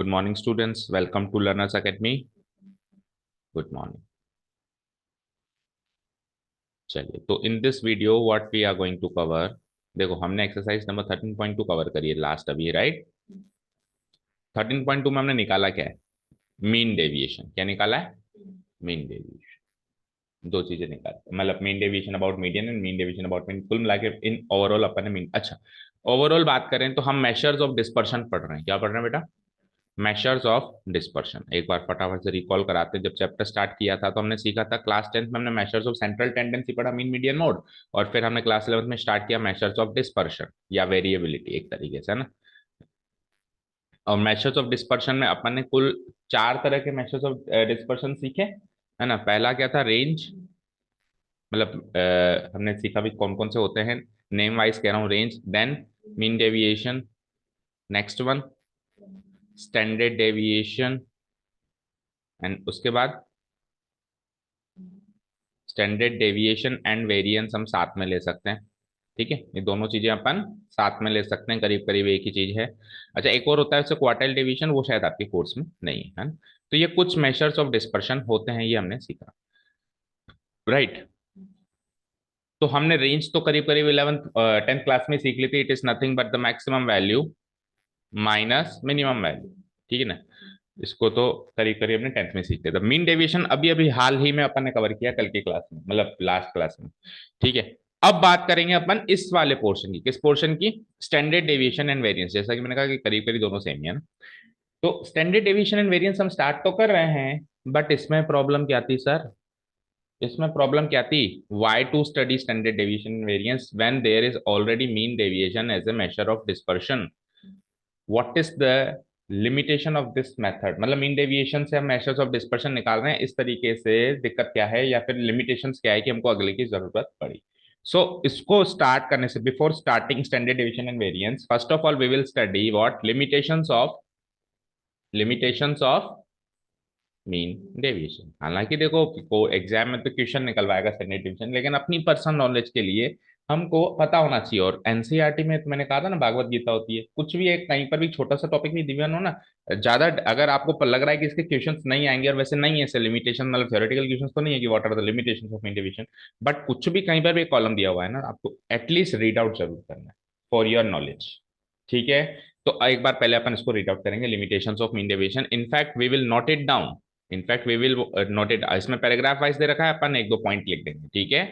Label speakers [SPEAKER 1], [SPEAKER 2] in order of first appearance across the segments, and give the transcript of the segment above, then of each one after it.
[SPEAKER 1] Good morning, students. Welcome to Learners Academy. Good morning. चलिए, तो in this video what we are going to cover, देखो हमने exercise number 13.2 cover करी है last अभी, right. 13.2 में हमने निकाला क्या है? Mean deviation. क्या निकाला है? Mean deviation. दो चीजें निकाली, मतलब mean deviation about median and mean deviation about mean, कुल मिला के इन ओवरऑल अपन ने मीन। अच्छा, ओवरऑल बात करें तो हम मेजर्स ऑफ डिस्पर्शन पढ़ रहे हैं। क्या पढ़ रहे हैं बेटा? Measures of dispersion. एक बार फटाफट से रिकॉल कराते हैं, जब चैप्टर स्टार्ट किया था तो हमने सीखा था क्लास 10th में हमने मेजर्स ऑफ सेंट्रल टेंडेंसी पढ़ा, मीन मीडियन मोड। और फिर हमने क्लास 11th में स्टार्ट किया मेजर्स ऑफ डिस्पर्शन या वेरिएबिलिटी, एक तरीके से, है ना। और मेजर्स ऑफ डिस्पर्शन में अपन ने कुल 4 तरह के मेजर्स ऑफ डिस्पर्शन सीखे, है ना। पहला क्या था? रेंज। मतलब हमने सीखा भी कौन कौन से होते हैं, नेम वाइज कह रहा हूँ। Range, then mean deviation, next one standard deviation, and उसके बाद स्टैंडर्ड डेविएशन एंड वेरिएंस हम साथ में ले सकते हैं। ठीक है, ये दोनों चीजें अपन साथ में ले सकते हैं, करीब करीब एक ही चीज है। अच्छा, एक और होता है उससे क्वार्टाइल डेविएशन, वो शायद आपके कोर्स में नहीं है ना। तो ये कुछ मेजर्स ऑफ डिस्पर्शन होते हैं, ये हमने सीखा, राइट। तो हमने रेंज तो करीब करीब 11th 10th क्लास में सीख ली थी। It is nothing but the maximum value minus minimum value, ठीक है ना। इसको तो करीब करीब हमने 10th में सीख लिया था। मीन डेविएशन अभी अभी हाल ही में अपन ने कवर किया, कल की क्लास में, मतलब लास्ट क्लास में, ठीक है। अब बात करेंगे अपन इस वाले पोर्शन की। किस पोर्शन की? Standard deviation and variance. जैसा कि मैंने कहा कि करीब करीब दोनों सेम ही है ना। तो स्टैंडर्ड डेविएशन एंड वेरिएंस हम स्टार्ट तो कर रहे हैं, बट इसमें प्रॉब्लम क्या थी सर? इसमें प्रॉब्लम क्या थी? Why to study standard deviation and variance when there is already mean deviation as a measure of dispersion? What is the limitation of this method? मतलब मीन डेविएशन से हम measures of dispersion निकाल रहे हैं इस तरीके से, दिक्कत क्या है या फिर लिमिटेशंस क्या है कि हमको अगले की जरूरत पड़ी। सो इसको स्टार्ट करने से, before starting standard deviation and variance, first of all we will study what limitations of mean deviation. हालांकि देखो को एग्जाम में तो क्वेश्चन निकलवाएगा स्टैंडर्ड डेविएशन, लेकिन अपनी पर्सनल नॉलेज के लिए हमको पता होना चाहिए। और एनसीईआरटी में तो मैंने कहा था ना, भागवत गीता होती है। कुछ भी एक कहीं पर भी छोटा सा टॉपिक भी दिव्यान हो ना, ज्यादा अगर आपको लग रहा है कि इसके क्वेश्चंस नहीं आएंगे, और वैसे नहीं है ऐसे लिमिटेशन, मतलब थ्योरेटिकल क्वेश्चंस तो नहीं है कि what are the limitations of mean deviation, but कुछ भी कहीं पर भी कॉलम दिया हुआ है ना, आपको एटलीस्ट रीड आउट जरूर करना है फॉर योर नॉलेज, ठीक है। तो एक बार पहले अपन इसको रीड आउट करेंगे, limitations of mean deviation. In fact we will note it down, in fact we will note it. इसमें पैराग्राफ वाइज दे रखा है, अपन एक दो पॉइंट लिख देंगे, ठीक है।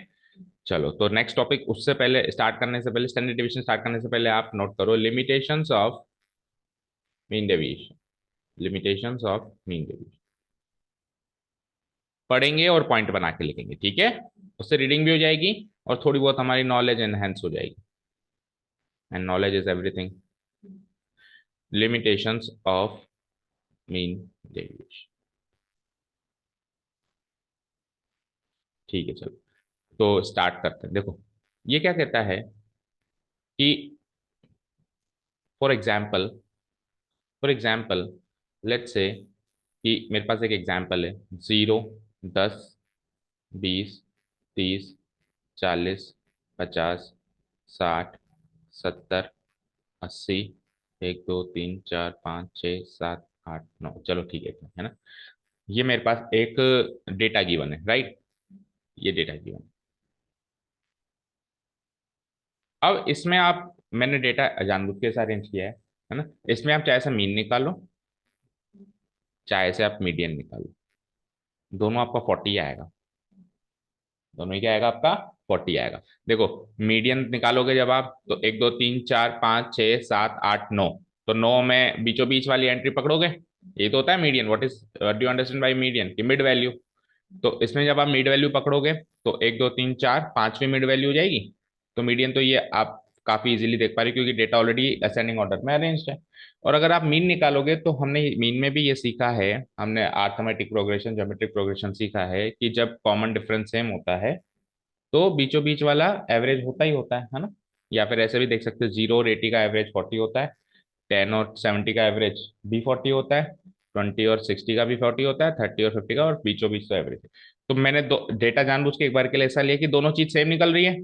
[SPEAKER 1] चलो, तो नेक्स्ट टॉपिक, उससे पहले स्टार्ट करने से पहले, स्टैंडर्ड डिवीजन स्टार्ट करने से पहले आप नोट करो limitations of mean deviation. Limitations of mean deviation पढ़ेंगे और पॉइंट बना के लिखेंगे, ठीक है। उससे रीडिंग भी हो जाएगी और थोड़ी बहुत हमारी नॉलेज एनहेंस हो जाएगी, and knowledge is everything. Limitations of mean deviation, ठीक है। चलो, तो स्टार्ट करते हैं। देखो ये क्या कहता है कि फॉर एग्जाम्पल, लेट्स से कि मेरे पास एक एग्जाम्पल है, 0, 10, 20, 30, 40, 50, 60, 70, 80, 1 2 3 4 5 6 7 8 9, चलो ठीक है ना। ये मेरे पास एक डेटा गिवन है, राइट। ये डेटा गिवन। अब इसमें आप, मैंने डेटा जानबूझ के साथ अरेंज किया है ना। इसमें आप चाहे से मीन निकालो, चाहे से आप मीडियन निकालो, दोनों आपका 40 आएगा। दोनों ही क्या आएगा आपका? 40 आएगा। देखो, मीडियन निकालोगे जब आप, तो 1 2 3 4 5 6 7 8 9, तो 9 में बीचों बीच वाली एंट्री पकड़ोगे, ये तो होता है median. What do understand by median? की मिड वैल्यू। तो इसमें जब आप मिड वैल्यू पकड़ोगे, तो 1 2 3 4 पांचवी मिड वैल्यू हो जाएगी। तो मीडियन तो ये आप काफी इजीली देख पा रहे हो, क्योंकि डेटा ऑलरेडी असेंडिंग ऑर्डर में अरेंज्ड है। और अगर आप मीन निकालोगे, तो हमने मीन में भी ये सीखा है, हमने अर्थमेटिक प्रोग्रेशन, ज्योमेट्रिक प्रोग्रेशन सीखा है कि जब कॉमन डिफरेंस सेम होता है तो बीचों बीच वाला एवरेज होता ही होता है ना। या फिर ऐसे भी देख सकते हो, 0 और 80 का एवरेज 40 होता है, 10 और 70 का एवरेज भी 40 होता है, 20 और 60 का भी 40 होता है, 30 और 50 का, और बीचों बीच तो एवरेज है। तो मैंने दो डेटा जानबूझ के एक बार के लिए ऐसा लिया कि दोनों चीज सेम निकल रही है।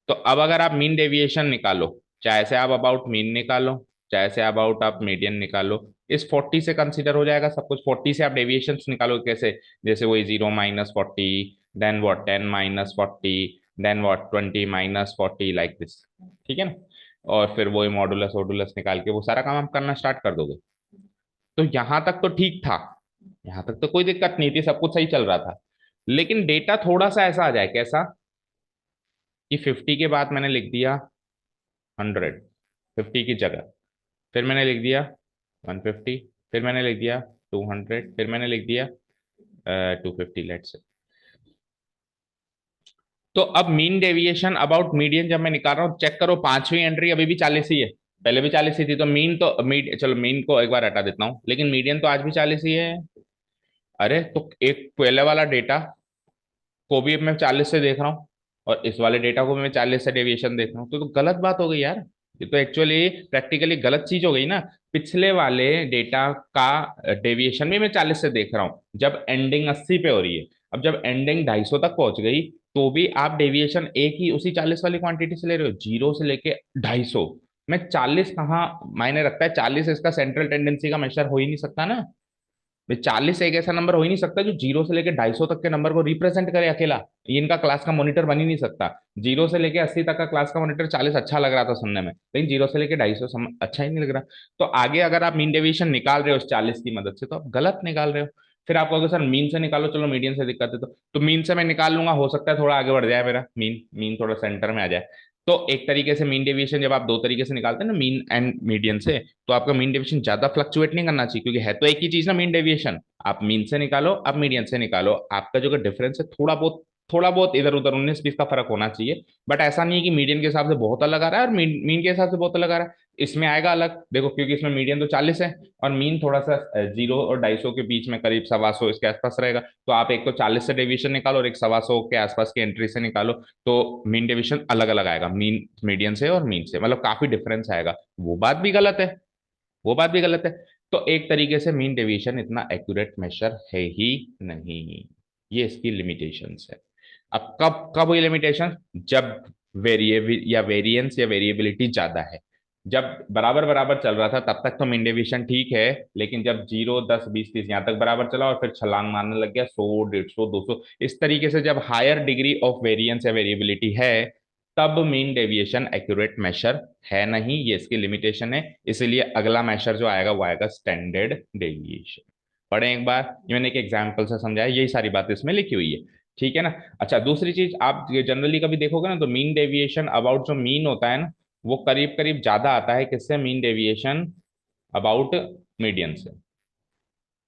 [SPEAKER 1] तो अब अगर आप मीन डेविएशन निकालो, चाहे से आप अबाउट मीन निकालो, चाहे से अबाउट आप मीडियन निकालो, इस 40 से कंसीडर हो जाएगा सब कुछ। 40 से आप डेविएशंस निकालो कैसे, जैसे वही 0 - 40, then what 10 - 40, then what 20 - 40, like this. ठीक है ना। और फिर वही मॉडुलस वोडुलस निकाल के वो सारा काम आप करना स्टार्ट कर दोगे। तो यहां तक तो ठीक था, यहां तक तो कोई दिक्कत नहीं थी, सब कुछ सही चल रहा था। लेकिन डेटा थोड़ा सा ऐसा आ जाए, कैसा कि 50 के बाद मैंने लिख दिया 100, 50 की जगह, फिर मैंने लिख दिया 150, फिर मैंने लिख दिया 200, फिर मैंने लिख दिया 250 लेट्स से। तो अब मीन डेविएशन अबाउट मीडियन जब मैं निकाल रहा हूँ, चेक करो पांचवी एंट्री अभी भी 40 ही है, पहले भी 40 ही थी। तो मीन तो चलो मीन को एक बार हटा देता हूँ, लेकिन मीडियन तो आज भी 40 ही है। अरे तो एक पहले वाला डेटा को भी अब मैं 40 से देख रहा हूँ, और इस वाले डेटा को भी मैं 40 से डेविएशन देख रहा हूँ, तो गलत बात हो गई यार। ये तो एक्चुअली प्रैक्टिकली गलत चीज हो गई ना। पिछले वाले डेटा का डेविएशन भी मैं 40 से देख रहा हूँ जब एंडिंग 80 पे हो रही है। अब जब एंडिंग 250 तक पहुंच गई, तो भी आप डेविएशन एक ही उसी 40 वाली क्वांटिटी से ले रहे हो, 0 से लेके 250 में 40 कहाँ मायने रखता है? 40 इसका सेंट्रल टेंडेंसी का मेजर हो ही नहीं सकता ना। भाई 40 एक ऐसा नंबर हो ही नहीं सकता जो 0 से लेके 250 तक के नंबर को रिप्रेजेंट करे अकेला। ये इनका क्लास का मॉनिटर बन ही नहीं सकता। 0 से लेके 80 तक का क्लास का मॉनिटर, 40 अच्छा लग रहा था सुनने में, लेकिन 0 से लेके 250 अच्छा ही नहीं लग रहा। तो आगे अगर आप मीन डेविएशन निकाल रहे हो उस 40 की मदद से, तो आप गलत निकाल रहे हो। फिर आप कहोगे सर मीन से निकालो, चलो मीडियन से दिक्कत है तो मीन से मैं निकाल लूंगा, हो सकता है थोड़ा आगे बढ़ जाए मेरा मीन, मीन थोड़ा सेंटर में आ जाए। तो एक तरीके से मीन डेविएशन जब आप दो तरीके से निकालते हैं ना, मीन एंड मीडियन से, तो आपका मीन डेविएशन ज्यादा फ्लक्चुएट नहीं करना चाहिए, क्योंकि है तो एक ही चीज ना मीन डेविएशन। आप मीन से निकालो, आप मीडियन से निकालो, आपका जो डिफरेंस है थोड़ा बहुत इधर उधर 19-20 का फर्क होना चाहिए। बट ऐसा नहीं है कि मीडियन के हिसाब से बहुत अलग आ रहा है और मीन मीन के हिसाब से बहुत अलग आ रहा है। इसमें आएगा अलग देखो, क्योंकि इसमें मीडियन तो 40 है और मीन थोड़ा सा 0 और 250 के बीच में, करीब 125 इसके आसपास रहेगा। तो आप एक तो 40 से डेविएशन निकालो और एक 125 के आसपास की एंट्री से निकालो, तो मीन डेविएशन अलग अलग आएगा, मीन मीडियन से और मीन से, मतलब काफी डिफरेंस आएगा। वो बात भी गलत है, वो बात भी गलत है। तो एक तरीके से मीन डेविएशन इतना एक्यूरेट मेजर है ही नहीं, ये इसकी लिमिटेशंस है। अब कब कब हुई लिमिटेशन? जब वेरिएबल या वेरिएंस या वेरिएबिलिटी ज्यादा है। जब बराबर बराबर चल रहा था तब तक तो मीन डेविएशन ठीक है, लेकिन जब 0 10 20 30 यहाँ तक बराबर चला और फिर छलांग मारने लग गया 100 150 200, इस तरीके से जब हायर डिग्री ऑफ वेरिएंस या वेरिएबिलिटी है, तब मीन डेविएशन एक्यूरेट मेजर है नहीं, ये इसकी लिमिटेशन है। इसीलिए अगला मेजर जो आएगा वो आएगा स्टैंडर्ड डेविएशन। पढ़े एक बार, ये मैंने एक एग्जांपल से समझाया, यही सारी बात इसमें लिखी हुई है। ठीक है ना। अच्छा दूसरी चीज, आप जनरली कभी देखोगे ना, तो मीन डेविएशन अबाउट जो मीन होता है ना, वो करीब करीब ज्यादा आता है किससे? मीन डेविएशन अबाउट मीडियन से।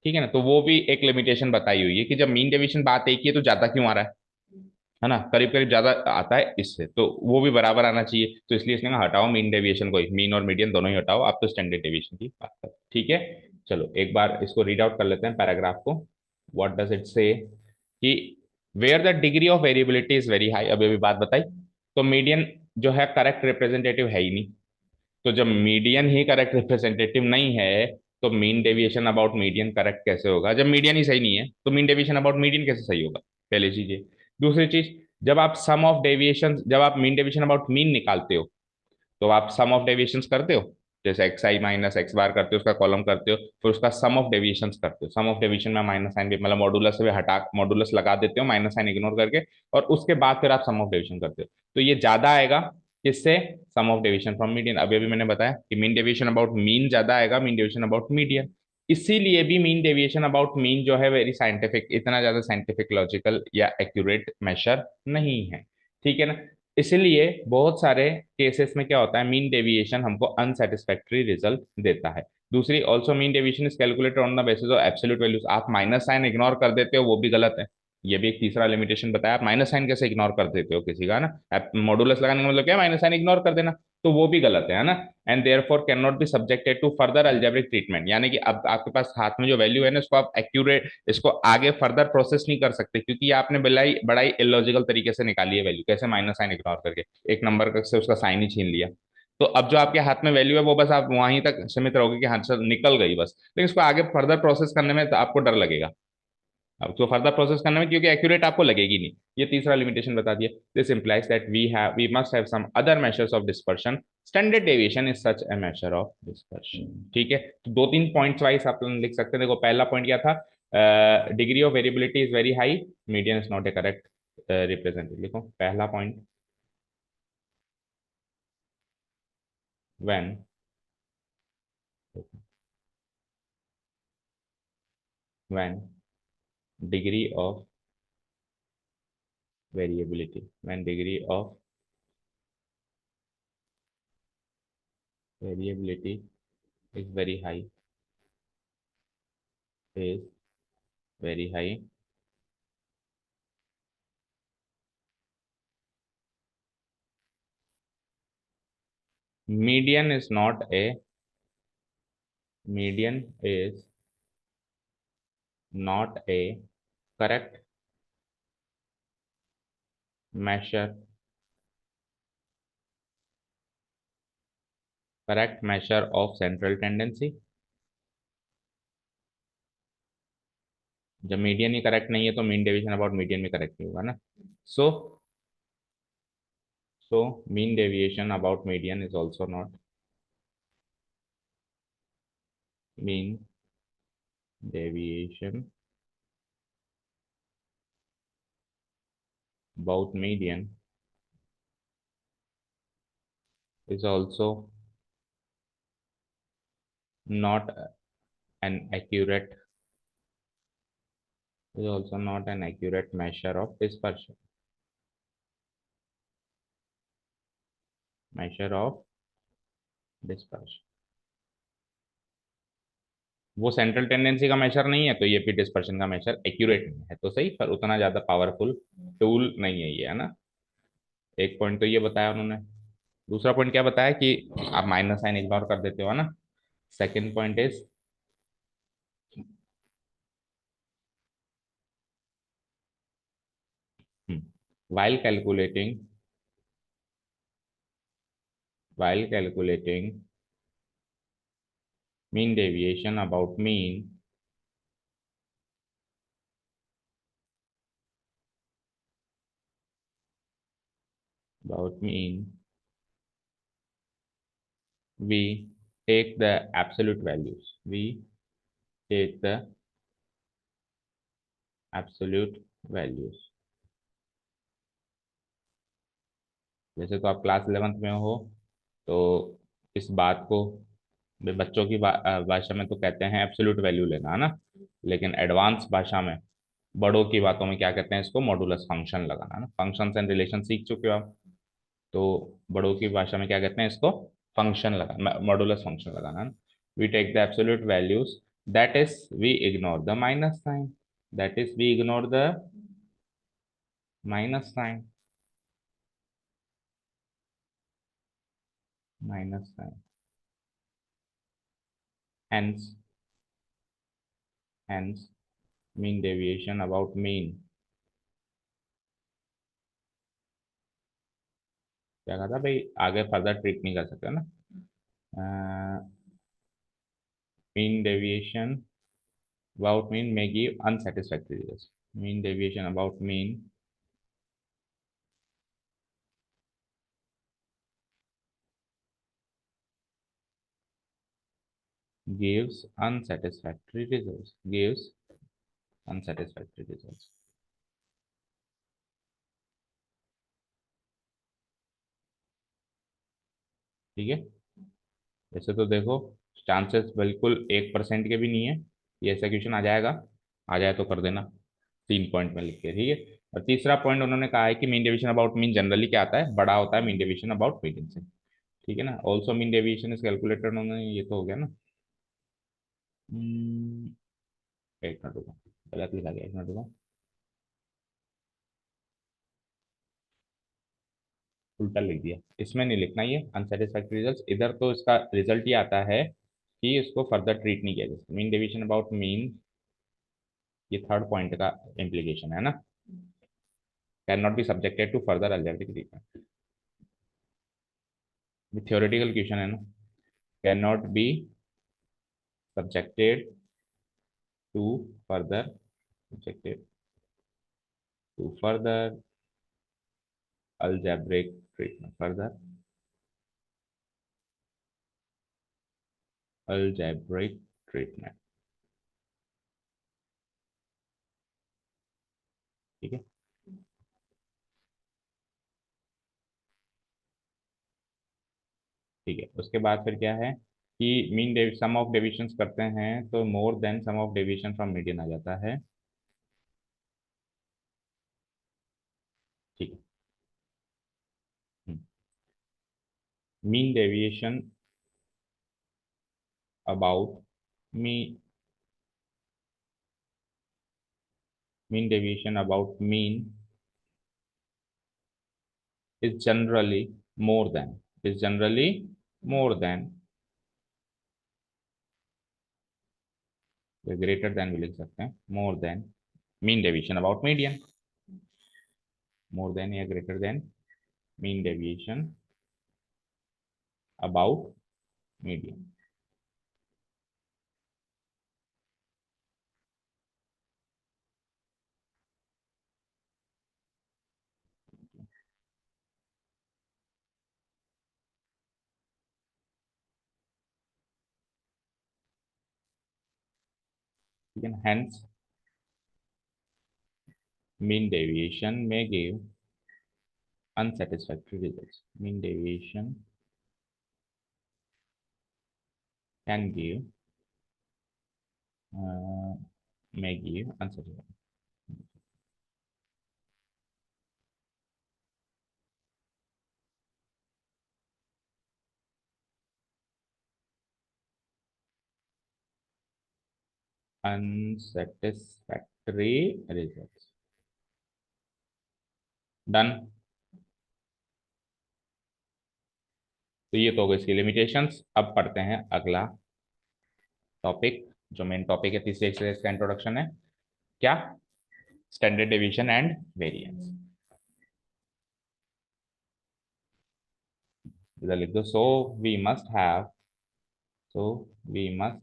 [SPEAKER 1] ठीक है ना। तो वो भी एक लिमिटेशन बताई हुई है कि जब मीन डेविएशन बात एक ही है तो ज्यादा क्यों आ रहा है ना, करीब करीब ज्यादा आता है इससे, तो वो भी बराबर आना चाहिए। तो इसलिए इसने कहा हटाओ मीन डेविएशन को, मीन और मीडियन दोनों ही हटाओ, आप तो स्टैंडर्ड डेविएशन की बात करो। ठीक है। चलो एक बार इसको रीड आउट कर लेते हैं पैराग्राफ को। What does it say that where the degree of variability is very high, अभी अभी बात बताई। तो मीडियन जो है करेक्ट रिप्रेजेंटेटिव है ही नहीं। तो जब मीडियन ही करेक्ट रिप्रेजेंटेटिव नहीं है, तो mean deviation about median correct कैसे होगा? जब मीडियन ही सही नहीं है तो मीन डेविएशन अबाउट मीडियन कैसे सही होगा? पहली चीज ये। दूसरी चीज, जब आप सम ऑफ डेविएशन, जब आप मीन डेविएशन अबाउट मीन निकालते हो, तो आप सम ऑफ डेविएशंस करते हो, जैसे एक्स आई माइनस एक्स बार करते हो, उसका कॉलम करते हो, फिर उसका सम ऑफ डेविएशंस करते हो। सम ऑफ डेविएशन में माइनस साइन भी, मतलब मॉडुलस से हटा, मॉडुलस लगा देते हो माइनस साइन इग्नोर करके, और उसके बाद फिर आप सम ऑफ डेविएशन करते हो। तो ये ज्यादा आएगा किससे? सम ऑफ डेविएशन फ्रॉम मीडियन। अभी अभी मैंने बताया कि मीन डेविएशन अबाउट मीन ज्यादा आएगा, मीन डेविएशन अबाउट मीडियन। इसीलिए भी मीन डेविएशन अबाउट मीन जो है वेरी साइंटिफिक, इतना ज्यादा साइंटिफिक लॉजिकल या एक्यूरेट मेजर नहीं है। ठीक है ना। इसलिए बहुत सारे केसेस में क्या होता है, मीन डेविएशन हमको अनसेटिस्फैक्टरी रिजल्ट देता है। दूसरी, also mean deviation is calculated on the basis of absolute values. आप माइनस साइन इग्नोर कर देते हो, वो भी गलत है। ये भी एक तीसरा लिमिटेशन बताया, आप माइनस साइन कैसे इग्नोर कर देते हो किसी का ना, मॉडुलस लगाने का मतलब क्या है? माइनस साइन इग्नोर कर देना। तो वो भी गलत है ना। And therefore can not be subjected to further algebraic treatment, यानी कि अब आपके पास हाथ में जो वैल्यू है ना, इसको आप एक्यूरेट, इसको आगे फर्दर प्रोसेस नहीं कर सकते, क्योंकि आपने बड़ाई बड़ाई इलॉजिकल तरीके से निकाली है वैल्यू। कैसे? माइनस साइन इग्नोर करके एक नंबर से उसका साइन ही छीन लिया। तो अब जो आपके हाथ में वैल्यू है वो बस आप वहीं तक सीमित रहोगे कि हाँ सर निकल गई बस, लेकिन इसको आगे फर्दर प्रोसेस करने में तो आपको डर लगेगा। अब तो फर्दर प्रोसेस करने में क्योंकि एक्यूरेट आपको लगेगी नहीं, ये तीसरा लिमिटेशन बता दिया। This implies that we must have some other measures of dispersion, standard deviation is such a measure of dispersion. ठीक है, तो दो तीन पॉइंट्स वाइज आप लिख सकते हैं। देखो पहला पॉइंट क्या था, degree of variability is very high, median is not A correct representative. लिखो पहला point, when when degree of variability, when degree of variability is very high, is very high, median is not a median is not a correct measure, correct measure of central tendency। जब median ही correct नहीं है तो mean deviation about median भी correct नहीं होगा ना। सो so mean deviation about median is also not, mean deviation about median is also not an accurate, is also not an accurate measure of dispersion, measure of dispersion। वो central tendency का major नहीं है तो ये भी dispersion का major accurate नहीं है, तो सही, पर उतना ज्यादा पावरफुल टूल नहीं है ये, है ना। एक पॉइंट तो ये बताया उन्होंने। दूसरा पॉइंट क्या बताया कि आप माइनस साइन इग्नोर कर देते हो, है ना। Second point is, while calculating, while calculating mean deviation about mean, about mean, we take the absolute values, we take the absolute values। जैसे तो आप क्लास 11th में हो तो इस बात को बच्चों की भाषा में तो कहते हैं एब्सोल्यूट वैल्यू लेना, है ना। लेकिन एडवांस भाषा में, बड़ों की बातों में क्या कहते हैं इसको, मॉडुलस फंक्शन लगाना, है ना। फंक्शंस एंड रिलेशन सीख चुके हो आप, तो बड़ों की भाषा में क्या कहते हैं इसको, फंक्शन लगाना, मॉडुलस फंक्शन लगाना, है ना। We take the absolute values, that is we ignore the minus sign, that is we ignore the minus sign, minus sign. Hence, hence mean deviation about mean, क्या कहा था भाई, आगे फर्दर ट्रीट नहीं कर सकते ना। Mean deviation about mean may give unsatisfactory results, mean deviation about mean gives unsatisfactory results, gives unsatisfactory results। ठीक है, वैसे तो देखो चांसेस बिल्कुल 1% के भी नहीं है ये ऐसा क्वेश्चन आ जाएगा, आ जाए तो कर देना 3 पॉइंट में लिख के। ठीक है, और तीसरा पॉइंट उन्होंने कहा है कि mean deviation about mean generally क्या आता है, बड़ा होता है मीन डेविएशन अबाउट मीडियन से। ठीक है ना, also mean deviation is calculated, उन्होंने, ये तो हो गया ना। हम्म, एक मिनट रुको, गलत लिखा गया, एक मिनट रुको, उल्टा लिख दिया। इसमें नहीं लिखना ये अनसेटिस्फैक्टरी रिजल्ट, इधर तो इसका रिजल्ट ये आता है कि इसको फर्दर ट्रीट नहीं किया जैसे मीन डेविएशन अबाउट मीन, ये थर्ड पॉइंट का इम्प्लीकेशन है ना, can not be subjected to further algebraic treatment. Theoretical question है ना, can not be subjected to further objective to further algebraic treatment, further algebraic treatment। ठीक है, ठीक है। उसके बाद फिर क्या है कि मीन सम ऑफ डेविएशंस करते हैं तो more than sum of deviation from median आ जाता है। ठीक है। मीन डेविएशन अबाउट मी mean deviation about mean is generally more than is generally more than greater than भी लिख सकते हैं, more than mean deviation about median, more than या greater than mean deviation about median. ठीक है, hence mean deviation में give unsatisfactory results, mean deviation can give may give unsatisfactory unsatisfactory results। Done. तो ये तो हो गई इसकी लिमिटेशंस। अब पढ़ते हैं अगला टॉपिक, जो मेन टॉपिक है तीसरे एक्सरसाइज का इंट्रोडक्शन है। क्या? Standard deviation and variance. इधर लिख दो, so we must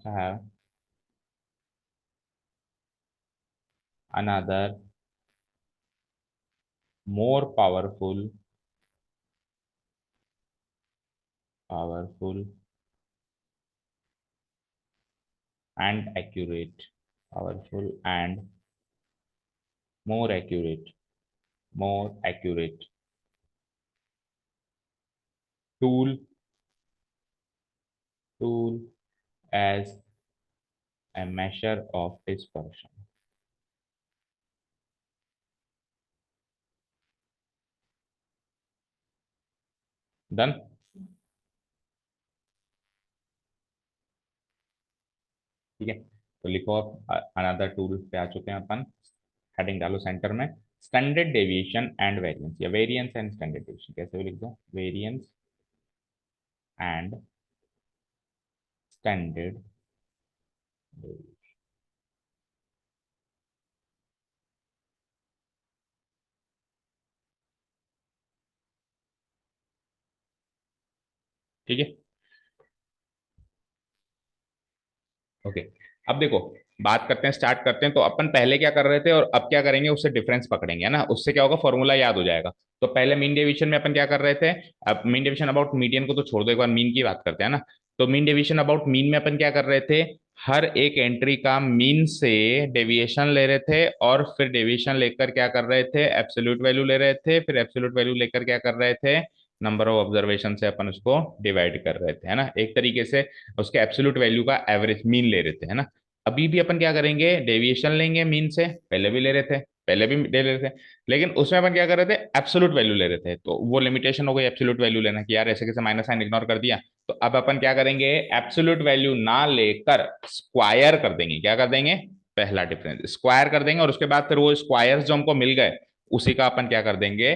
[SPEAKER 1] have another more powerful and accurate, powerful and more accurate tool as a measure of dispersion। Done. ठीक है, तो लिखो आप अनदर टूल पे आ चुके हैं अपन। हेडिंग डालो सेंटर में, स्टैंडर्ड डेविएशन एंड वेरिएंस, या वेरिएंस एंड स्टैंडर्ड डेविएशन, कैसे भी लिख दो, वेरिएंस एंड स्टैंडर्ड। ठीक है, ओके। अब देखो, बात करते हैं, स्टार्ट करते हैं। तो अपन पहले क्या कर रहे थे और अब क्या करेंगे, उससे डिफरेंस पकड़ेंगे, है ना। उससे क्या होगा, फॉर्मूला याद हो जाएगा। तो पहले मीन डेविएशन में अपन क्या कर रहे थे, अब मीन डेविएशन अबाउट मीडियन को तो छोड़ दो, एक बार मीन की बात करते हैं ना। तो मीन डेविएशन अबाउट मीन में अपन क्या कर रहे थे, हर एक एंट्री का मीन से डेविएशन ले रहे थे, और फिर डेविएशन लेकर क्या कर रहे थे, एब्सोल्यूट वैल्यू ले रहे थे, फिर एब्सोल्यूट वैल्यू लेकर क्या कर रहे थे, नंबर ऑफ ऑब्जर्वेशन से अपन उसको डिवाइड कर रहे थे, है ना। एक तरीके से उसके एब्सोल्यूट वैल्यू का एवरेज मीन ले रहे थे, है ना। अभी भी अपन क्या करेंगे, डेविएशन लेंगे मीन से, पहले भी ले रहे थे, पहले भी ले रहे थे, लेकिन उसमें अपन क्या कर रहे थे, एब्सोल्यूट वैल्यू ले रहे थे। तो वो लिमिटेशन हो गई एब्सोल्यूट वैल्यू लेना कि यार ऐसे कैसे, माइनस साइन इग्नोर कर दिया। तो अब अपन क्या करेंगे, एब्सोल्यूट वैल्यू ना लेकर स्क्वायर कर देंगे। क्या कर देंगे, पहला डिफरेंस स्क्वायर कर देंगे, और उसके बाद फिर वो स्क्वायर्स जो हमको मिल गए, उसी का अपन क्या कर देंगे,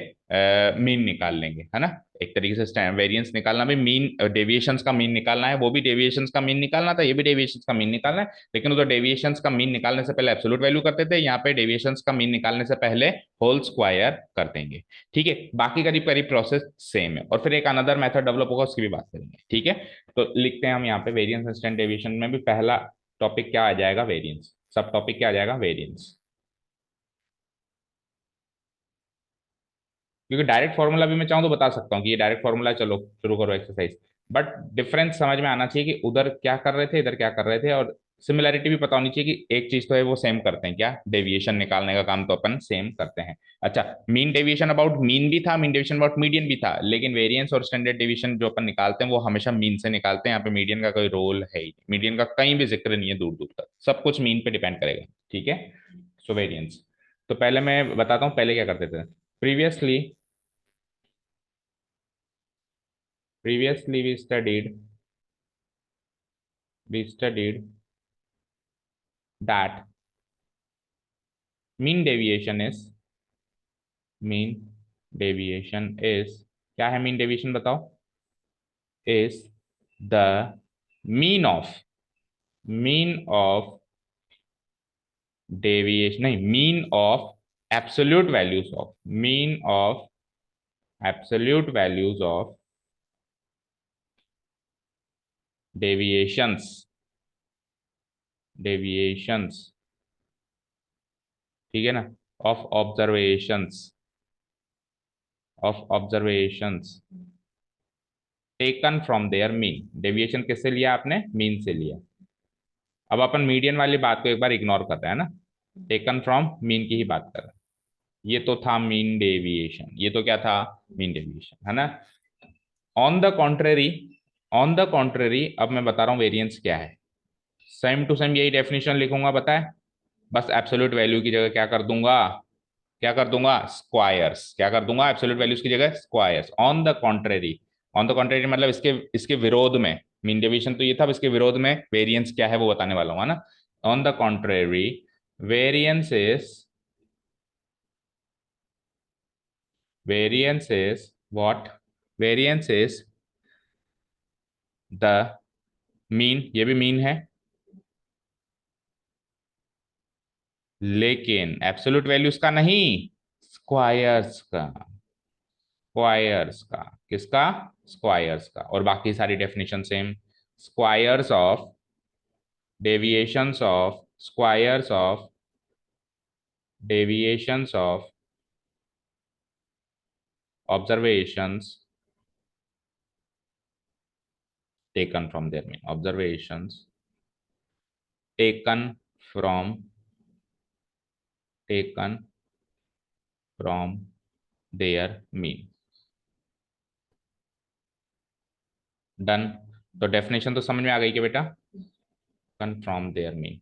[SPEAKER 1] मीन निकाल लेंगे, है ना। एक तरीके से वेरिएंस निकालना भी मीन, डेविएशंस का मीन निकालना है, वो भी डेविएशंस का मीन निकालना था, ये भी डेविएशंस का मीन निकालना है। लेकिन उधर डेविएशंस का मीन निकालने से पहले एब्सोल्यूट वैल्यू करते थे, यहाँ पे डेविएशंस का मीन निकालने से पहले होल स्क्वायर कर देंगे। ठीक है, बाकी करीब करीब प्रोसेस सेम है, और फिर एक अनदर मेथड डेवलप होगा, उसकी भी बात करेंगे। ठीक है, तो लिखते हैं हम यहाँ पे, वेरिएंस इंस्टेंट डेविएशन में भी पहला टॉपिक क्या आ जाएगा, वेरिएंस। सब टॉपिक क्या आ जाएगा, वेरिएंस। क्योंकि डायरेक्ट फॉर्मूला भी मैं चाहूँ तो बता सकता हूँ कि ये डायरेक्ट फॉर्मूला, चलो शुरू करो एक्सरसाइज। बट डिफरेंस समझ में आना चाहिए कि उधर क्या कर रहे थे, इधर क्या कर रहे थे, और सिमिलैरिटी भी पता होनी चाहिए कि एक चीज तो है वो सेम करते हैं, क्या डेविएशन निकालने का काम तो अपन सेम करते हैं। अच्छा, मीन डेविएशन अबाउट मीन भी था, मीन डेविएशन अबाउट मीडियन भी था, लेकिन वेरिएंस और स्टैंडर्ड डेविएशन जो अपन निकालते हैं वो हमेशा मीन से निकालते हैं। यहाँ पे मीडियन का कोई रोल है ही, मीडियन का कहीं भी जिक्र नहीं है दूर दूर तक, सब कुछ मीन पे डिपेंड करेगा। ठीक है, सो वेरिएंस। तो पहले मैं बताता हूँ पहले क्या करते थे। Previously previously we studied that mean deviation is mean mean deviation is, क्या है मीन डेविएशन बताओ? is the mean of mean of deviation, नहीं, mean of absolute values of mean of absolute values of deviations, ठीक है ना, of observations taken from there mean. Deviation किससे लिया आपने? मीन से लिया। अब अपन मीडियन वाली बात को एक बार इग्नोर कर रहे हैं ना, टेकन फ्रॉम मीन की ही बात कर रहे हैं। ये तो था मीन डेविएशन, ये तो क्या था? मीन डेविएशन, है ना। On the contrary, on the contrary अब मैं बता रहा हूँ वेरिएंस क्या है। सेम टू सेम यही डेफिनेशन लिखूंगा, पता है, बस एब्सोल्यूट वैल्यू की जगह क्या कर दूंगा? क्या कर दूंगा? स्क्वायर्स। क्या कर दूंगा? एब्सोल्यूट वैल्यूज की जगह squares. On the contrary, on the contrary मतलब इसके इसके विरोध में। मीन डेविएशन तो ये था, अब इसके विरोध में वेरिएंस क्या है वो बताने वाला हूँ, है ना। On the contrary variance is, variance is what? Variance is the mean, ये भी मीन है, लेकिन एब्सोल्यूट वैल्यूज का नहीं, स्क्वायर्स का। स्क्वायर्स का, किसका? स्क्वायर्स का। और बाकी सारी definition same. Squares of deviations of squares of deviations of observations taken from their mean, observations taken from taken from their mean। Done. तो डेफिनेशन तो समझ में आ गई कि बेटा, taken from their mean,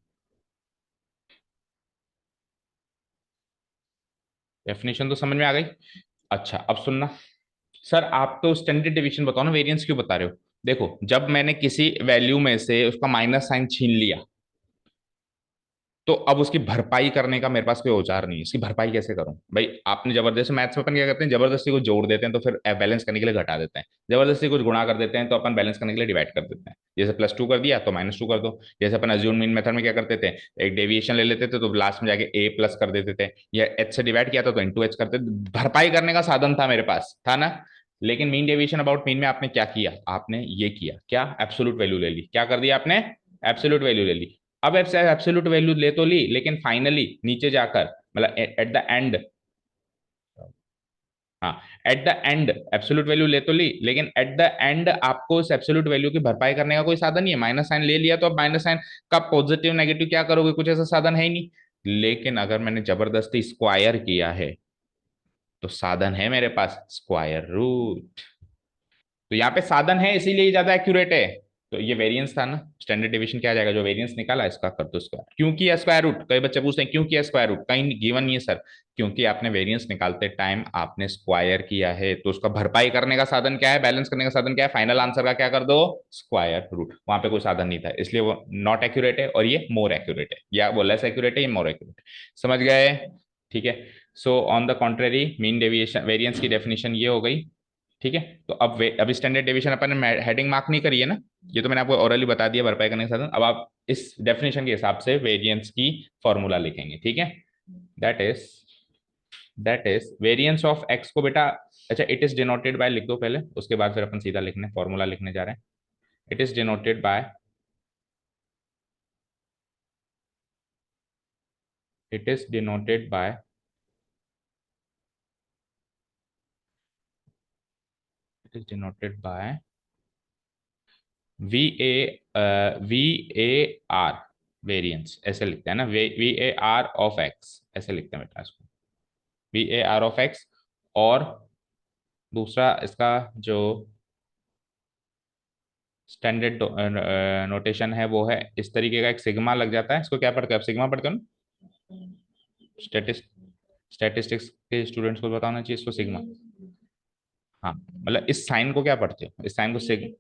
[SPEAKER 1] definition तो समझ में आ गई। अच्छा अब सुनना, सर आप तो स्टैंडर्ड डिवीजन बताओ ना, वेरिएंस क्यों बता रहे हो? देखो, जब मैंने किसी वैल्यू में से उसका माइनस साइन छीन लिया, तो अब उसकी भरपाई करने का मेरे पास कोई औजार नहीं है। इसकी भरपाई कैसे करूं भाई? आपने जबरदस्ती, मैथ्स में अपन क्या करते हैं, जबरदस्ती को जोड़ देते हैं तो फिर बैलेंस करने के लिए घटा देते हैं, जबरदस्ती कुछ गुणा कर देते हैं तो अपन बैलेंस करने के लिए डिवाइड कर देते हैं। जैसे +2 कर दिया तो -2 कर दो। जैसे अपन अज्यूम मीन मेथड में क्या करते थे, एक डेविएशन ले लेते थे तो लास्ट में जाके ए प्लस कर देते थे, या एच से डिवाइड किया था तो इनटू एच करते थे। भरपाई करने का साधन था मेरे पास, था ना। लेकिन मीन डेविएशन अबाउट मीन में आपने क्या किया? आपने ये किया, क्या? एब्सोल्यूट वैल्यू ले ली। क्या कर दिया आपने? एब्सोल्यूट वैल्यू ले ली। अब एब्सोल्यूट वैल्यू ले तो ली, लेकिन फाइनली नीचे जाकर, मतलब एट द एंड, हाँ, at the end absolute value ले तो ली, लेकिन एट द एंड आपको उस एब्सोल्यूट वैल्यू की भरपाई करने का कोई साधन नहीं है। माइनस साइन ले लिया तो अब माइनस साइन का पॉजिटिव नेगेटिव क्या करोगे? कुछ ऐसा साधन है ही नहीं। लेकिन अगर मैंने जबरदस्ती स्क्वायर किया है तो साधन है मेरे पास, स्क्वायर रूट। तो यहाँ पे साधन है, इसीलिए ये ज्यादा एक्यूरेट है। तो ये वेरिएंस था ना, स्टैंडर्ड डिवीजन क्या आ जाएगा? जो वेरिएंस निकाला इसका कर दो स्क्वायर। क्यों किया स्क्वायर रूट? कई बच्चे पूछते हैं क्यों किया स्क्वायर रूट, कहीं गिवन नहीं है सर। क्योंकि आपने वेरिएंस निकालते टाइम आपने स्क्वायर किया है, तो उसका भरपाई करने का साधन क्या है? बैलेंस करने का साधन क्या है? फाइनल आंसर का क्या कर दो? Square root. वहां पे कोई साधन नहीं था, इसलिए वो नॉट एक्यूरेट है, और ये मोर एक्यूरेट है, या वो लेस एक्यूरेट है, ये मोर एक्यूरेट है। समझ गए? ठीक है। So on the contrary mean deviation variance की डेफिनेशन ये हो गई। ठीक है। तो अब अभी स्टैंडर्ड डेविएशन अपन ने हेडिंग मार्क नहीं करी है ना, ये तो मैंने आपको ओरली बता दिया भरपाई करने के साधन। अब आप इस डेफिनेशन के हिसाब से वेरिएंस की फॉर्मूला लिखेंगे, ठीक है। That is that is variance of x को बेटा, अच्छा, इट इज डिनोटेड बाय लिख दो पहले, उसके बाद फिर अपन सीधा लिखने फॉर्मूला लिखने जा रहे हैं। It is denoted by, it is denoted by it is denoted by VAR, variance ऐसे लिखते हैं ना, VAR ऑफ एक्स ऐसे लिखते हैं बेटा इसको, VAR ऑफ एक्स। और दूसरा इसका जो स्टैंडर्ड नोटेशन है वो है इस तरीके का, एक सिग्मा लग जाता है। इसको क्या पढ़ते हो आप, सिग्मा पढ़ते हो ना, स्टैटिस्टिक्स के स्टूडेंट्स को बताना चाहिए इसको सिग्मा। हाँ मतलब इस साइन को क्या पढ़ते हो, इस साइन को सिग,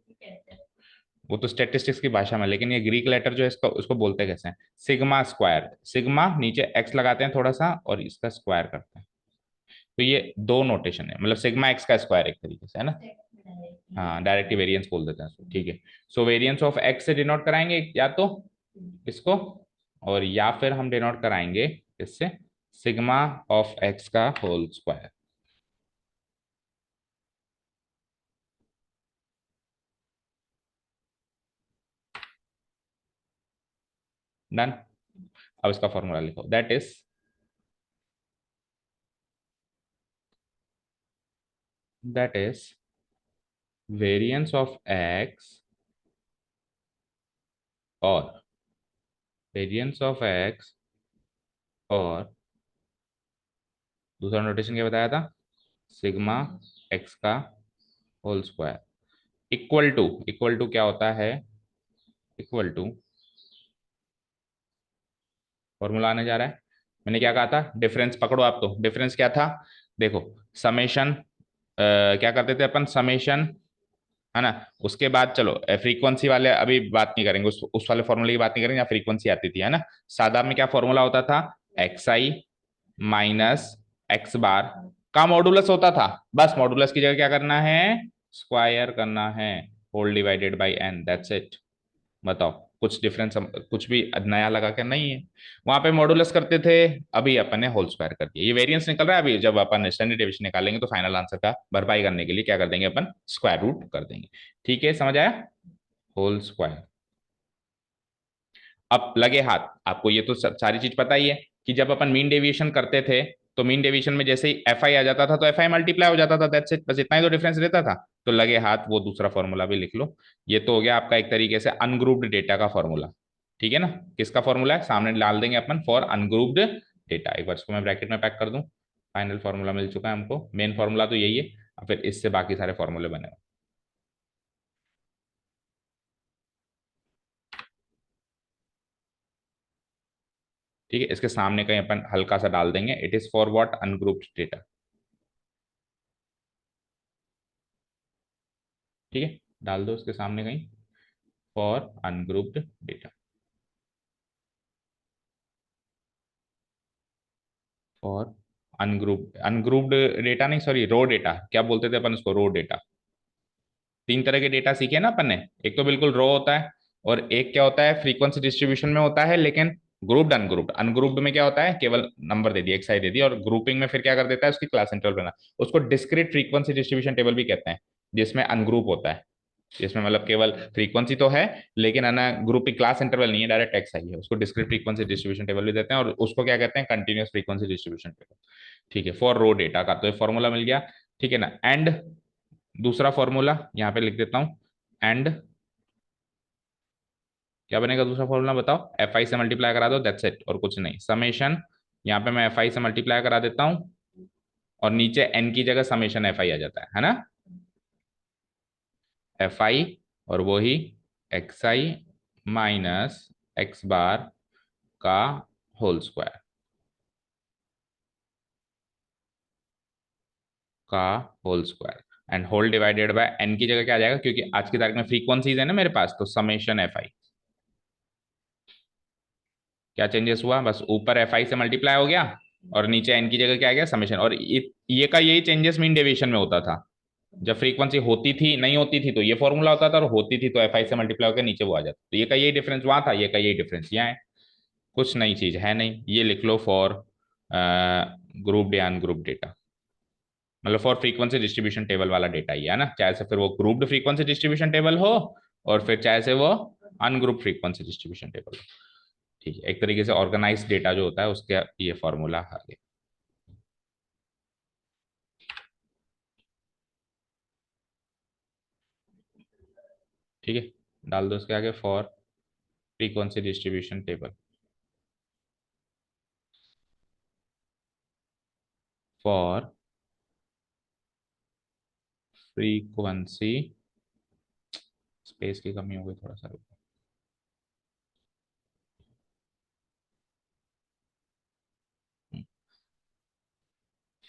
[SPEAKER 1] वो तो स्टैटिस्टिक्स की भाषा में, लेकिन ये ग्रीक लेटर जो है इसका उसको बोलते कैसे हैं, सिग्मा स्क्वायर। सिग्मा नीचे एक्स लगाते हैं थोड़ा सा और इसका स्क्वायर करते हैं। तो ये दो नोटेशन है, मतलब सिग्मा एक्स का स्क्वायर एक तरीके से है ना। हाँ डायरेक्ट वेरिएंस बोल देते हैं इसको, ठीक है। सो वेरिएंस ऑफ एक्स से डिनोट कराएंगे या तो इसको, और या फिर हम डिनोट कराएंगे इससे सिग्मा ऑफ एक्स का होल स्क्वायर। डन। अब इसका फॉर्मूला लिखो, that is variance of X और वेरिएंस ऑफ एक्स और दूसरा नोटेशन क्या बताया था, सिग्मा एक्स का होल स्क्वायर इक्वल टू क्या होता है, इक्वल टू फॉर्मूला आने जा रहा है। मैंने क्या कहा था, डिफरेंस पकड़ो आप, तो डिफरेंस क्या था, देखो समेशन, क्या करते थे अपन, समेशन है ना। उसके बाद चलो फ्रीक्वेंसी वाले अभी बात नहीं करेंगे, उस वाले फॉर्मूले की बात नहीं करेंगे, फ्रीक्वेंसी आती थी है ना। सादा में क्या फॉर्मूला होता था, x I minus X bar का मॉडुलस होता था। बस मॉडुलस की जगह क्या करना है, स्क्वायर करना है, whole divided by n, that's it. बताओ कुछ डिफरेंस, कुछ भी नया लगा के नहीं है। वहां पे मॉडुलस करते थे, अभी अपन ने होल स्क्वायर कर दिया। ये वेरिएंस निकल रहा है, अभी जब अपन स्टैंडर्ड डेविएशन निकालेंगे तो फाइनल आंसर का भरपाई करने के लिए क्या कर देंगे अपन, स्क्वायर रूट कर देंगे। ठीक है समझ आया, होल स्क्वायर। अब लगे हाथ आपको, ये तो सारी चीज पता ही है कि जब अपन मीन डेविएशन करते थे तो मीन डेविएशन में जैसे ही एफ आई आ जाता था तो एफ आई मल्टीप्लाई हो जाता था, दैट्स इट, बस इतना ही तो डिफरेंस रहता था। तो लगे हाथ वो दूसरा फॉर्मूला भी लिख लो। ये तो हो गया आपका एक तरीके से अनग्रुप्ड डेटा का फॉर्मूला, ठीक है ना। किसका फॉर्मूला है, सामने डाल देंगे अपन, फॉर अनग्रुप्ड डेटा। एक बार इसको मैं ब्रैकेट में पैक कर दूं, फाइनल फॉर्मूला मिल चुका है हमको, मेन फॉर्मूला तो यही है, और फिर इससे बाकी सारे फॉर्मूले बने हुए। ठीक है, इसके सामने कहीं अपन हल्का सा डाल देंगे, it is for what, ungrouped data. ठीक है, डाल दो उसके सामने कहीं, for ungrouped data, for ungrouped data नहीं, सॉरी रो डेटा, क्या बोलते थे अपन उसको, रो डेटा। तीन तरह के डेटा सीखे ना अपन ने, एक तो बिल्कुल रो होता है, और एक क्या होता है फ्रीक्वेंसी डिस्ट्रीब्यूशन में होता है लेकिन ग्रुप्ड अनग्रुप्ड। अनग्रुप्ड में क्या होता है, केवल नंबर दे दिया, एक साइड दे दी, और ग्रुपिंग में फिर क्या कर देता है, उसकी क्लास इंटरवल बना, उसको डिस्क्रीट फ्रीक्वेंसी डिस्ट्रीब्यूशन टेबल भी कहते हैं, जिसमें अनग्रुप होता है, जिसमें मतलब केवल फ्रीक्वेंसी तो है लेकिन है ना ग्रुप क्लास इंटरवल नहीं है, डायरेक्ट एक्स आई है, उसको डिस्क्रीट फ्रीक्वेंसी डिस्ट्रीब्यूशन टेबल भी देते हैं, और उसको क्या कहते हैं, कंटिन्यूस फ्रीक्वेंसी डिस्ट्रीब्यूशन टेबल। ठीक है, फॉर रो डेटा का तो ये फॉर्मूला मिल गया, ठीक है ना। एंड दूसरा फॉर्मूला यहाँ पे लिख देता हूँ, एंड क्या बनेगा दूसरा फॉर्मूला बताओ, एफ आई से मल्टीप्लाई करा दो, दैट्स इट, और कुछ नहीं, समेशन, यहाँ पे मैं एफ आई से मल्टीप्लाई करा देता हूँ, और नीचे एन की जगह समेशन एफ आई आ जाता है ना, एफ आई और वही X I minus X bar का होल स्क्वायर, का whole square, and whole divided by n की जगह क्या आ जाएगा, क्योंकि आज की तारीख में फ्रीक्वेंसीज है ना मेरे पास, तो समेशन एफ आई। क्या चेंजेस हुआ, बस ऊपर एफ आई से मल्टीप्लाई हो गया और नीचे एन की जगह क्या आ गया, समेशन। और ये का यही चेंजेस मीन डेविएशन में होता था, जब फ्रीक्वेंसी होती थी नहीं होती थी तो ये फॉर्मूला होता था, और होती थी तो एफ आई से मल्टीप्लाई होकर नीचे वो आ जाता, तो ये का यही डिफरेंस वहां था, ये का यही डिफरेंस यहाँ है, कुछ नई चीज है नहीं। ये लिख लो for grouped ungrouped data, मतलब फॉर फ्रीक्वेंसी डिस्ट्रीब्यूशन टेबल वाला डेटा ही है ना, चाहे से फिर वो ग्रुप्ड फ्रीक्वेंसी डिस्ट्रीब्यूशन टेबल हो और फिर चाहे से वो अनग्रुप फ्रीक्वेंसी डिस्ट्रीब्यूशन टेबल हो। ठीक है, एक तरीके से ऑर्गेनाइज डेटा जो होता है उसका ये फॉर्मूला आ गया। ठीक है, डाल दो उसके आगे for frequency distribution table, for frequency, space की कमी हो गई थोड़ा सा,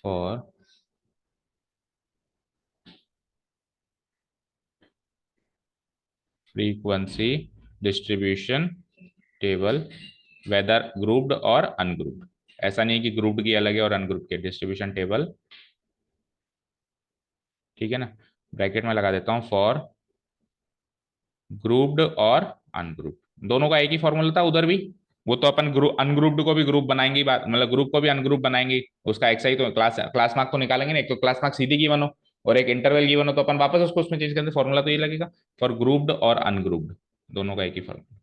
[SPEAKER 1] for frequency distribution table, whether grouped और अनग्रुप्ड। ऐसा नहीं है कि ग्रुप्ड की अलग है और अनग्रुप्ड की, डिस्ट्रीब्यूशन टेबल, ठीक है ना। ब्रैकेट में लगा देता हूँ फॉर ग्रुप्ड और अनग्रुप्ड, दोनों का एक ही फॉर्मूला था उधर भी। वो तो अपन ग्रुप अनग्रुप्ड को भी ग्रुप बनाएंगे बात, मतलब ग्रुप को भी अनग्रुप बनाएंगे, उसका एक सही तो क्लास क्लास मार्क तो निकालेंगे ना, एक तो क्लास मार्क सीधी गिवन हो और एक इंटरवल गिवन हो, तो अपन वापस उसको उसमें चेंज करते, फॉर्मूला तो ये लगेगा फॉर ग्रुप्ड और अनग्रुप्ड, दोनों का एक ही फॉर्मूला।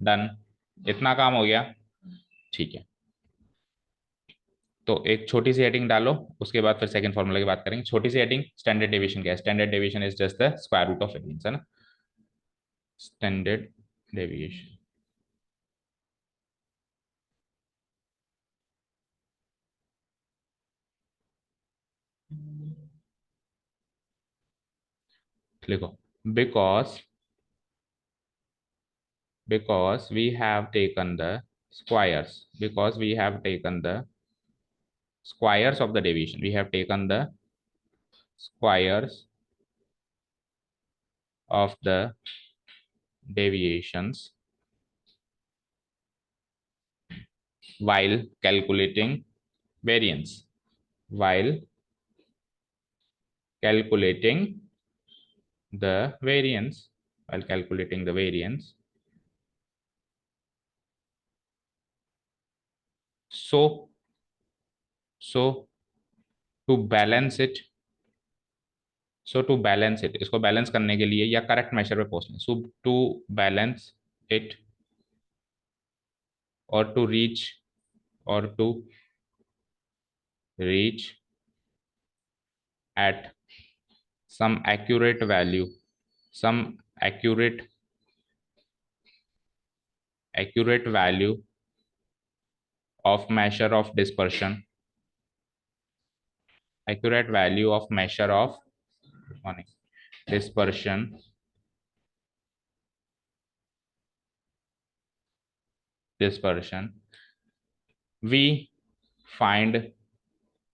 [SPEAKER 1] डन, इतना काम हो गया, ठीक है। तो एक छोटी सी हेडिंग डालो, उसके बाद फिर सेकंड फॉर्मूला की बात करेंगे। छोटी सी हेडिंग, स्टैंडर्ड डेविएशन क्या है? Standard deviation is just the square root of variance, है ना। स्टैंडर्ड डेविएशन, लिखो, because we have taken the squares, because we have taken the squares of the deviation, we have taken the squares of the deviations while calculating variance, while calculating the variance, while calculating the variance. So so to balance it, so to balance it, इसको balance करने के लिए या correct measure पे पहुंचने, so to balance it और to reach, or to reach at some accurate value, some accurate value of measure of dispersion, accurate value of measure of dispersion, dispersion, we find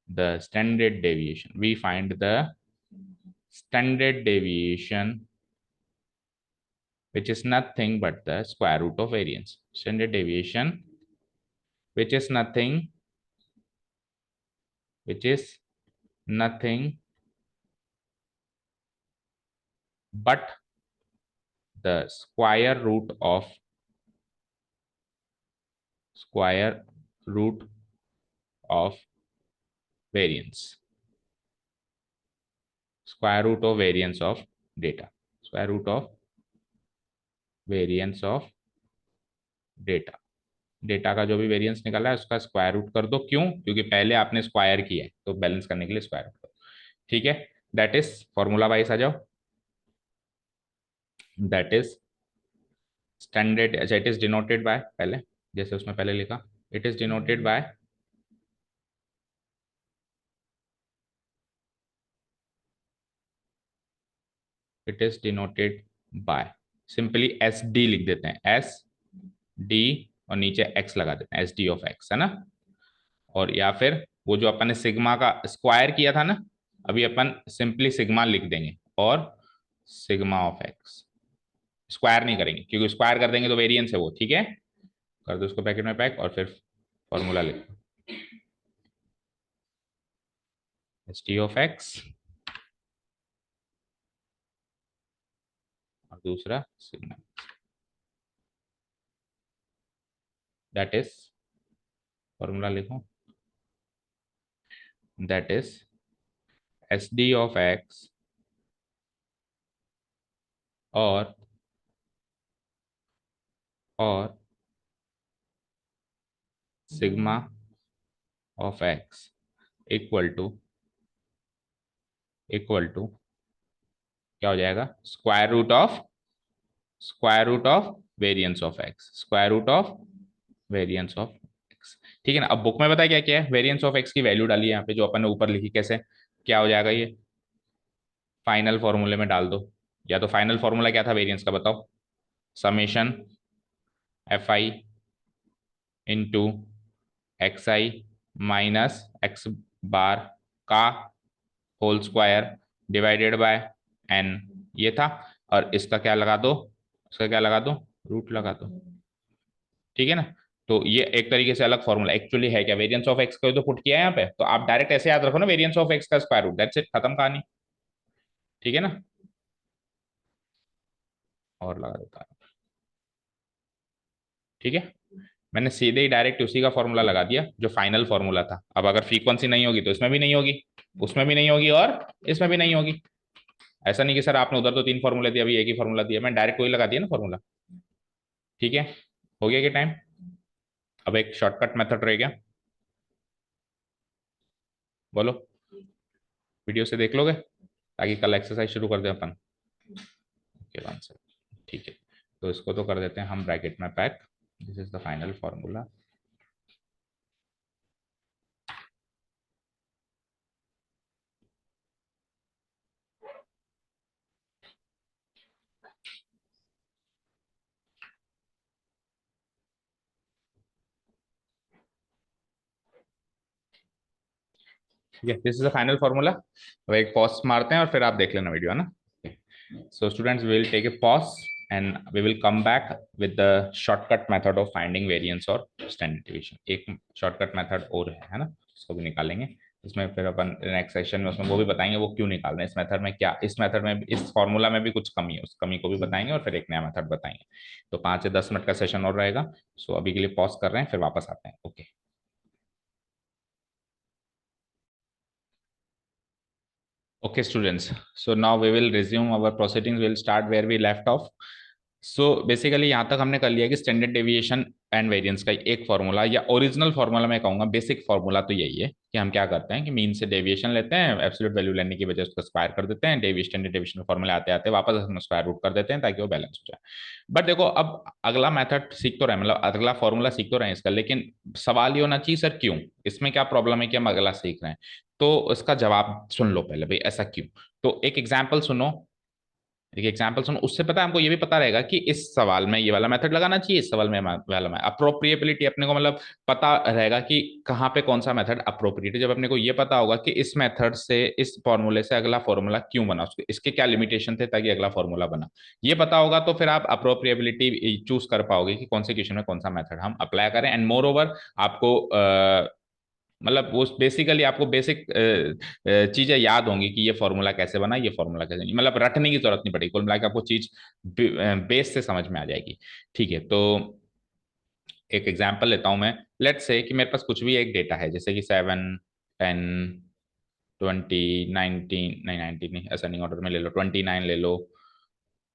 [SPEAKER 1] the standard deviation, we find the standard deviation, which is nothing but the square root of variance, standard deviation, which is nothing, which is nothing but the square root of variance, square root of variance of data, square root of variance of data, data का जो भी variance निकला है उसका square root कर दो, क्यों? क्योंकि पहले आपने स्क्वायर किया है, तो बैलेंस करने के लिए स्क्वायर रूट करो, ठीक है। दैट इज फॉर्मूला वाइज आ जाओ, दैट इज स्टैंडर्ड, अच्छा इट इज डिनोटेड बाय, पहले जैसे उसमें पहले लिखा, it is denoted by, it is denoted by, simply S D लिख देते हैं, एस डी और नीचे एक्स लगा देते हैं, एस डी ऑफ एक्स, है ना। और या फिर वो जो अपन ने सिग्मा का स्क्वायर किया था ना, अभी अपन सिंपली सिग्मा लिख देंगे और सिग्मा ऑफ एक्स, स्क्वायर नहीं करेंगे क्योंकि स्क्वायर कर देंगे तो वेरिएंस है वो, ठीक है। कर दो उसको पैकेट में पैक और फिर फॉर्मूला लिखो, एस टी ऑफ एक्स और दूसरा सिग्मा, दैट इज, फॉर्मूला लिखो, that is S D of X और और sigma of X equal to equal to क्या हो जाएगा, square root of variance of X, square root of variance of X. ठीक है ना। अब बुक में बताया क्या क्या है, वेरिएंस ऑफ एक्स की वैल्यू डाली है यहाँ पे जो अपन ने ऊपर लिखी, कैसे क्या हो जाएगा ये, फाइनल फॉर्मूले में डाल दो। या तो फाइनल फॉर्मूला क्या था वेरिएंस का बताओ, summation F I into X I minus X bar का whole square divided by N, ये था। और इसका क्या लगा दो, इसका क्या लगा दो, रूट लगा दो। ठीक है ना। तो ये एक तरीके से अलग फॉर्मूला एक्चुअली है क्या, वेरिएंस ऑफ एक्स को तो पुट किया है यहाँ पे, तो आप डायरेक्ट ऐसे याद रखो ना, वेरिएंस ऑफ एक्स का स्क्वायर रूट, दैट्स इट, खत्म कहानी। ठीक है ना। और लगा देता है। ठीक है। मैंने सीधे ही डायरेक्ट उसी का फॉर्मूला लगा दिया जो फाइनल फॉर्मूला था। अब अगर फ्रीक्वेंसी नहीं होगी तो इसमें भी नहीं होगी, उसमें भी नहीं होगी और इसमें भी नहीं होगी। ऐसा नहीं कि सर आपने उधर तो तीन फॉर्मूले दिए, अभी एक ही फॉर्मूला दिया, मैं डायरेक्ट वही लगा दिया ना फॉर्मूला। ठीक है। हो गया क्या टाइम। अब एक शॉर्टकट मेथड रह गया, बोलो, वीडियो से देख लोगे ताकि कल एक्सरसाइज शुरू कर दें अपन। ओके वन सेकंड, ठीक है। तो इसको तो कर देते हैं हम ब्रैकेट में pack, this is the final formula. ठीक है, this is the final formula. अब एक पॉज मारते हैं और फिर आप देख लेना वीडियो, है ना। So students, we will take a pause and we will come back with the shortcut method of finding variance और standard deviation। एक shortcut method और है ना, उसको भी निकालेंगे। इसमें फिर अपन नेक्स्ट सेशन में उसमें वो भी बताएंगे वो क्यों निकालना है, इस मेथड में क्या, इस मेथड में इस फॉर्मूला में भी कुछ कमी है, उस कमी को भी बताएंगे और फिर एक नया मेथड बताएंगे। तो 5 से 10 मिनट का सेशन और रहेगा। सो अभी के लिए पॉज कर रहे हैं, फिर वापस आते हैं। Okay. Okay, students. So now we will resume our proceedings. We'll start where we left off. So basically यहाँ तक हमने कर लिया कि स्टैंडर्ड डेविएशन एंड वेरिएंस का एक फॉर्मूला या ओरिजिनल फॉर्मूला मैं कहूँगा, बेसिक फॉर्मूला तो यही है कि हम क्या करते हैं कि मीन से डेविएशन लेते हैं, एब्सोल्यूट वैल्यू लेने की वजह से उसका स्क्वायर कर देते हैं, स्टैंडर्ड डेविएशन फॉर्मूले आते आते वापस हम स्क्वायर रूट कर देते हैं ताकि वो बैलेंस हो जाए। बट देखो अब अगला मेथड सीख तो रहे, मतलब अगला फॉर्मूला सीख तो रहे हैं इसका, लेकिन सवाल ये होना चाहिए सर क्यों, इसमें क्या प्रॉब्लम है कि हम अगला सीख रहे हैं। तो इसका जवाब सुन लो पहले भाई, ऐसा क्यों। तो एक एग्जाम्पल सुनो, देखिए एग्जाम्पल सुनो, उससे पता है हमको ये भी पता रहेगा कि इस सवाल में ये वाला मेथड लगाना चाहिए, इस सवाल में वाला में अप्रोप्रिएबिलिटी अपने को मतलब पता रहेगा कि कहाँ पे कौन सा मेथड अप्रोप्रिएट है। जब अपने को ये पता होगा कि इस मेथड से इस फॉर्मूले से अगला फॉर्मूला क्यों बना, उसके इसके क्या लिमिटेशन थे ताकि अगला फॉर्मूला बना, ये पता होगा तो फिर आप अप्रोप्रिएबिलिटी चूज कर पाओगे कि कौन से क्वेश्चन में कौन सा मेथड हम अप्लाई करें। एंड मोर ओवर आपको मतलब वो बेसिकली आपको बेसिक चीजें याद होंगी कि ये फॉर्मूला कैसे बना, ये फॉर्मूला कैसे नहीं, मतलब रटने की जरूरत नहीं पड़ेगी, कुल मिला के आपको चीज बेस से समझ में आ जाएगी। ठीक है। तो एक एग्जांपल लेता हूं मैं। लेट्स से कि मेरे पास कुछ भी एक डेटा है, जैसे कि 7, 10, 20, 19, नहीं 19 नहीं, ऐसा नहीं, ऑर्डर में ले लो, 29 ले लो,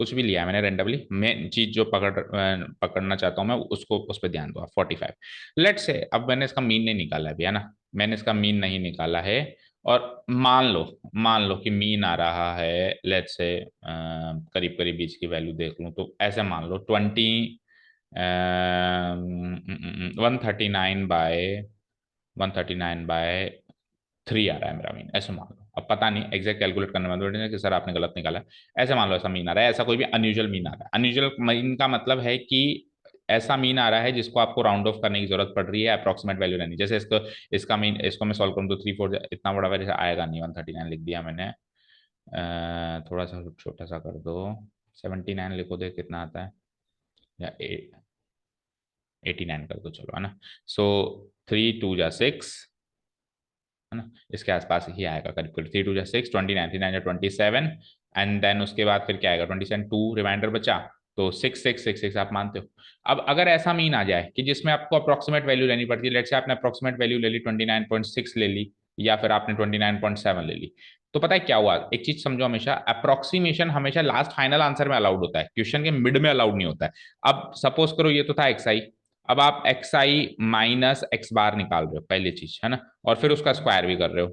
[SPEAKER 1] कुछ भी लिया है मैंने रेंडमली, मैं चीज जो पकड़ना चाहता हूँ मैं उसको, उस पर ध्यान दो आप। 45 लेट से, अब मैंने इसका मीन नहीं निकाला है भी, है ना, मैंने इसका मीन नहीं निकाला है। और मान लो कि मीन आ रहा है, लेट से करीब करीब बीच की वैल्यू देख लूँ तो ऐसे मान लो 139/3 आ रहा है मेरा मीन, ऐसे मान लो। अब पता नहीं एग्जैक्ट कैलकुलेट करने में कि सर आपने गलत निकाला है, ऐसे मान लो ऐसा मीन आ रहा है, ऐसा कोई भी अनयूजुअल मीन आ रहा है। अनयूजुअल मीन का मतलब है कि ऐसा मीन आ रहा है जिसको आपको राउंड ऑफ करने की जरूरत पड़ रही है, अप्रोक्सीमेट वैल्यू रहनी, जैसे इसको, इसका मीन, इसको मैं सॉल्व करूँ तो 3 4 इतना बड़ा वैल्यू आएगा नहीं, 139 लिख दिया मैंने। थोड़ा सा छोटा सा कर दो, 79 लिखो, देख कितना आता है, या 89 कर दो चलो, है ना। सो 3 2 जा 6, है ना, इसके आसपास ही आएगा करीब करीब, 3 2 जा 6, 29, 3 9 जा 27, एंड देन उसके बाद फिर क्या आएगा, 27, 2 रिमाइंडर बचा, तो 6 6 6 6 आप मानते हो। अब अगर ऐसा मीन आ जाए कि जिसमें आपको अप्रोक्सीमेट वैल्यू लेनी पड़ती है, लेट्स से आपने अप्रोक्सीमेट वैल्यू ले ली 29.6 ले ली, या फिर आपने 29.7 ले ली, तो पता है क्या हुआ, एक चीज समझो, हमेशा अप्रोक्सीमेशन हमेशा लास्ट फाइनल आंसर में अलाउड होता है, क्वेश्चन के मिड में अलाउड नहीं होता है। अब सपोज करो ये तो था एक्स आई, अब आप एक्स आई माइनस एक्स बार निकाल रहे हो, पहली चीज है ना, और फिर उसका स्क्वायर भी कर रहे हो,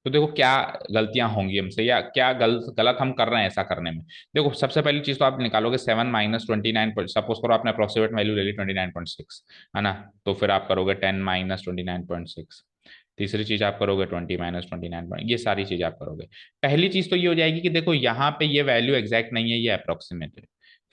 [SPEAKER 1] तो देखो क्या गलतियां होंगी हमसे, या क्या गलत हम कर रहे हैं ऐसा करने में। देखो सबसे पहली चीज तो आप निकालोगे 7 - 29, सपोज करो आपने अप्रोक्सीमेट वैल्यू ले ली 29.6, है ना। तो फिर आप करोगे 10 - 29.6। तीसरी चीज आप करोगे 20 - 29, ये सारी चीज आप करोगे। पहली चीज तो ये हो जाएगी कि देखो यहाँ पे ये वैल्यू एग्जैक्ट नहीं है, ये अप्रोक्सीमेट है।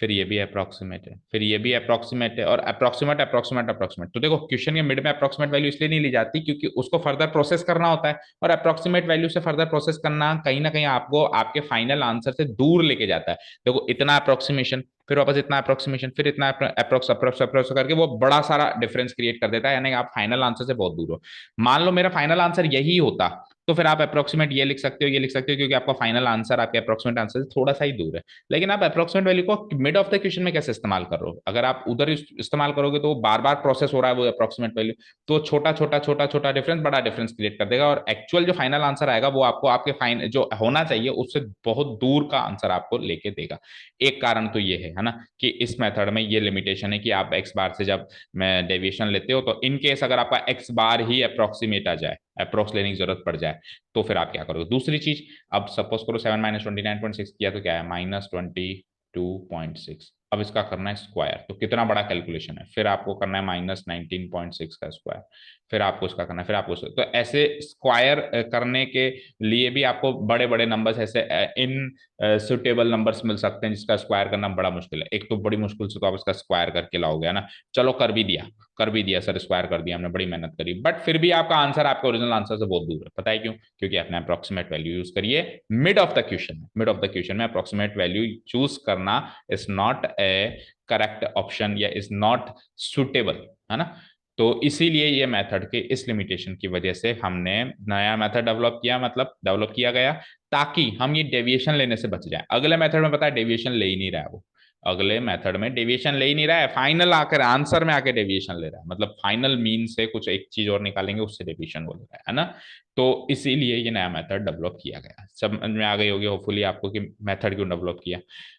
[SPEAKER 1] फिर ये भी अप्रोक्सीमेट है, फिर ये भी अप्रोक्सीमेट है, और अप्रोक्सीमेट अप्रोक्सीमेट अप्रोक्सीमेट। तो देखो क्वेश्चन के मिड में अप्रोक्सीमेट वैल्यू इसलिए नहीं ली जाती क्योंकि उसको फर्दर प्रोसेस करना होता है, और अप्रोक्सीमेट वैल्यू से फर्दर प्रोसेस करना कहीं ना कहीं आपको आपके फाइनल आंसर से दूर लेके जाता है। देखो इतना अप्रोक्सीमेशन, फिर वापस इतना अप्रोक्सीमेशन, फिर इतना अप्रोक्स अप्रोक्स अप्रोक्स करके वो बड़ा सारा डिफरेंस क्रिएट कर देता है, यानी आप फाइनल आंसर से बहुत दूर हो। मान लो मेरा फाइनल आंसर यही होता, तो फिर आप अप्रोक्सीमेट ये लिख सकते हो, ये लिख सकते हो, क्योंकि आपका फाइनल आंसर आपके अप्रोक्सीमेट आंसर से थोड़ा सा ही दूर है। लेकिन आप अप्रोक्सीमेट वैल्यू को मिड ऑफ द क्वेश्चन में कैसे इस्तेमाल कर रहे हो, अगर आप उधर इस्तेमाल करोगे तो बार बार प्रोसेस हो रहा है वो अप्रोक्सीमेट वैल्यू, तो छोटा छोटा छोटा छोटा डिफरेंस बड़ा डिफरेंस क्रिएट कर देगा, और एक्चुअल जो फाइनल आंसर आएगा वो आपको आपके फाइन जो होना चाहिए उससे बहुत दूर का आंसर आपको लेके देगा। एक कारण तो ये है ना, कि इस मेथड में ये लिमिटेशन है कि आप एक्स बार से जब मैं डेविएशन लेते हो, तो इन केस अगर आपका एक्स बार ही अप्रोक्सीमेट आ जाए, अप्रोक्स लेने की जरूरत पड़ जाए, तो फिर आप क्या करोगे। दूसरी चीज, अब सपोज करो 7 - 29.6 किया तो क्या है, -22.6। अब इसका करना है स्क्वायर, तो कितना बड़ा कैलकुलेशन है, फिर आपको करना है -19.6 का स्क्वायर, फिर आपको इसका करना है, फिर आपको तो ऐसे स्क्वायर करने के लिए भी आपको बड़े बड़े नंबर्स ऐसे इन सुटेबल नंबर्स मिल सकते हैं जिसका स्क्वायर करना बड़ा मुश्किल है। एक तो बड़ी मुश्किल से तो आप इसका स्क्वायर करके लाओगे, है ना। चलो कर भी दिया सर, स्क्वायर कर दिया हमने, बड़ी मेहनत करी, बट फिर भी आपका आंसर आपके ओरिजिनल आंसर से बहुत दूर है। पता है क्यों? क्योंकि आपने अप्रोक्सीमेट वैल्यू यूज करी है mid of the question. Mid of the question में अप्रोक्सीमेट वैल्यू चूज करना is not A correct option, या इज नॉट सुटेबल, है ना। तो इसीलिए ये मेथड के इस लिमिटेशन की वजह से हमने नया मेथड डेवलप किया, मतलब डेवलप किया गया, ताकि हम ये डेविएशन लेने से बच जाए। अगले मेथड में पता है डेविएशन ले ही नहीं रहा है वो, अगले मेथड में डेविएशन ले ही नहीं रहा है, फाइनल आकर आंसर में आके डेविएशन ले रहा है, मतलब फाइनल मीन से कुछ एक चीज और निकालेंगे उससे डेविएशन बोल रहा है ना। तो इसीलिए ये नया मेथड डेवलप किया गया। समझ में आ गई होगी होपफुली आपको कि मेथड क्यों डेवलप किया।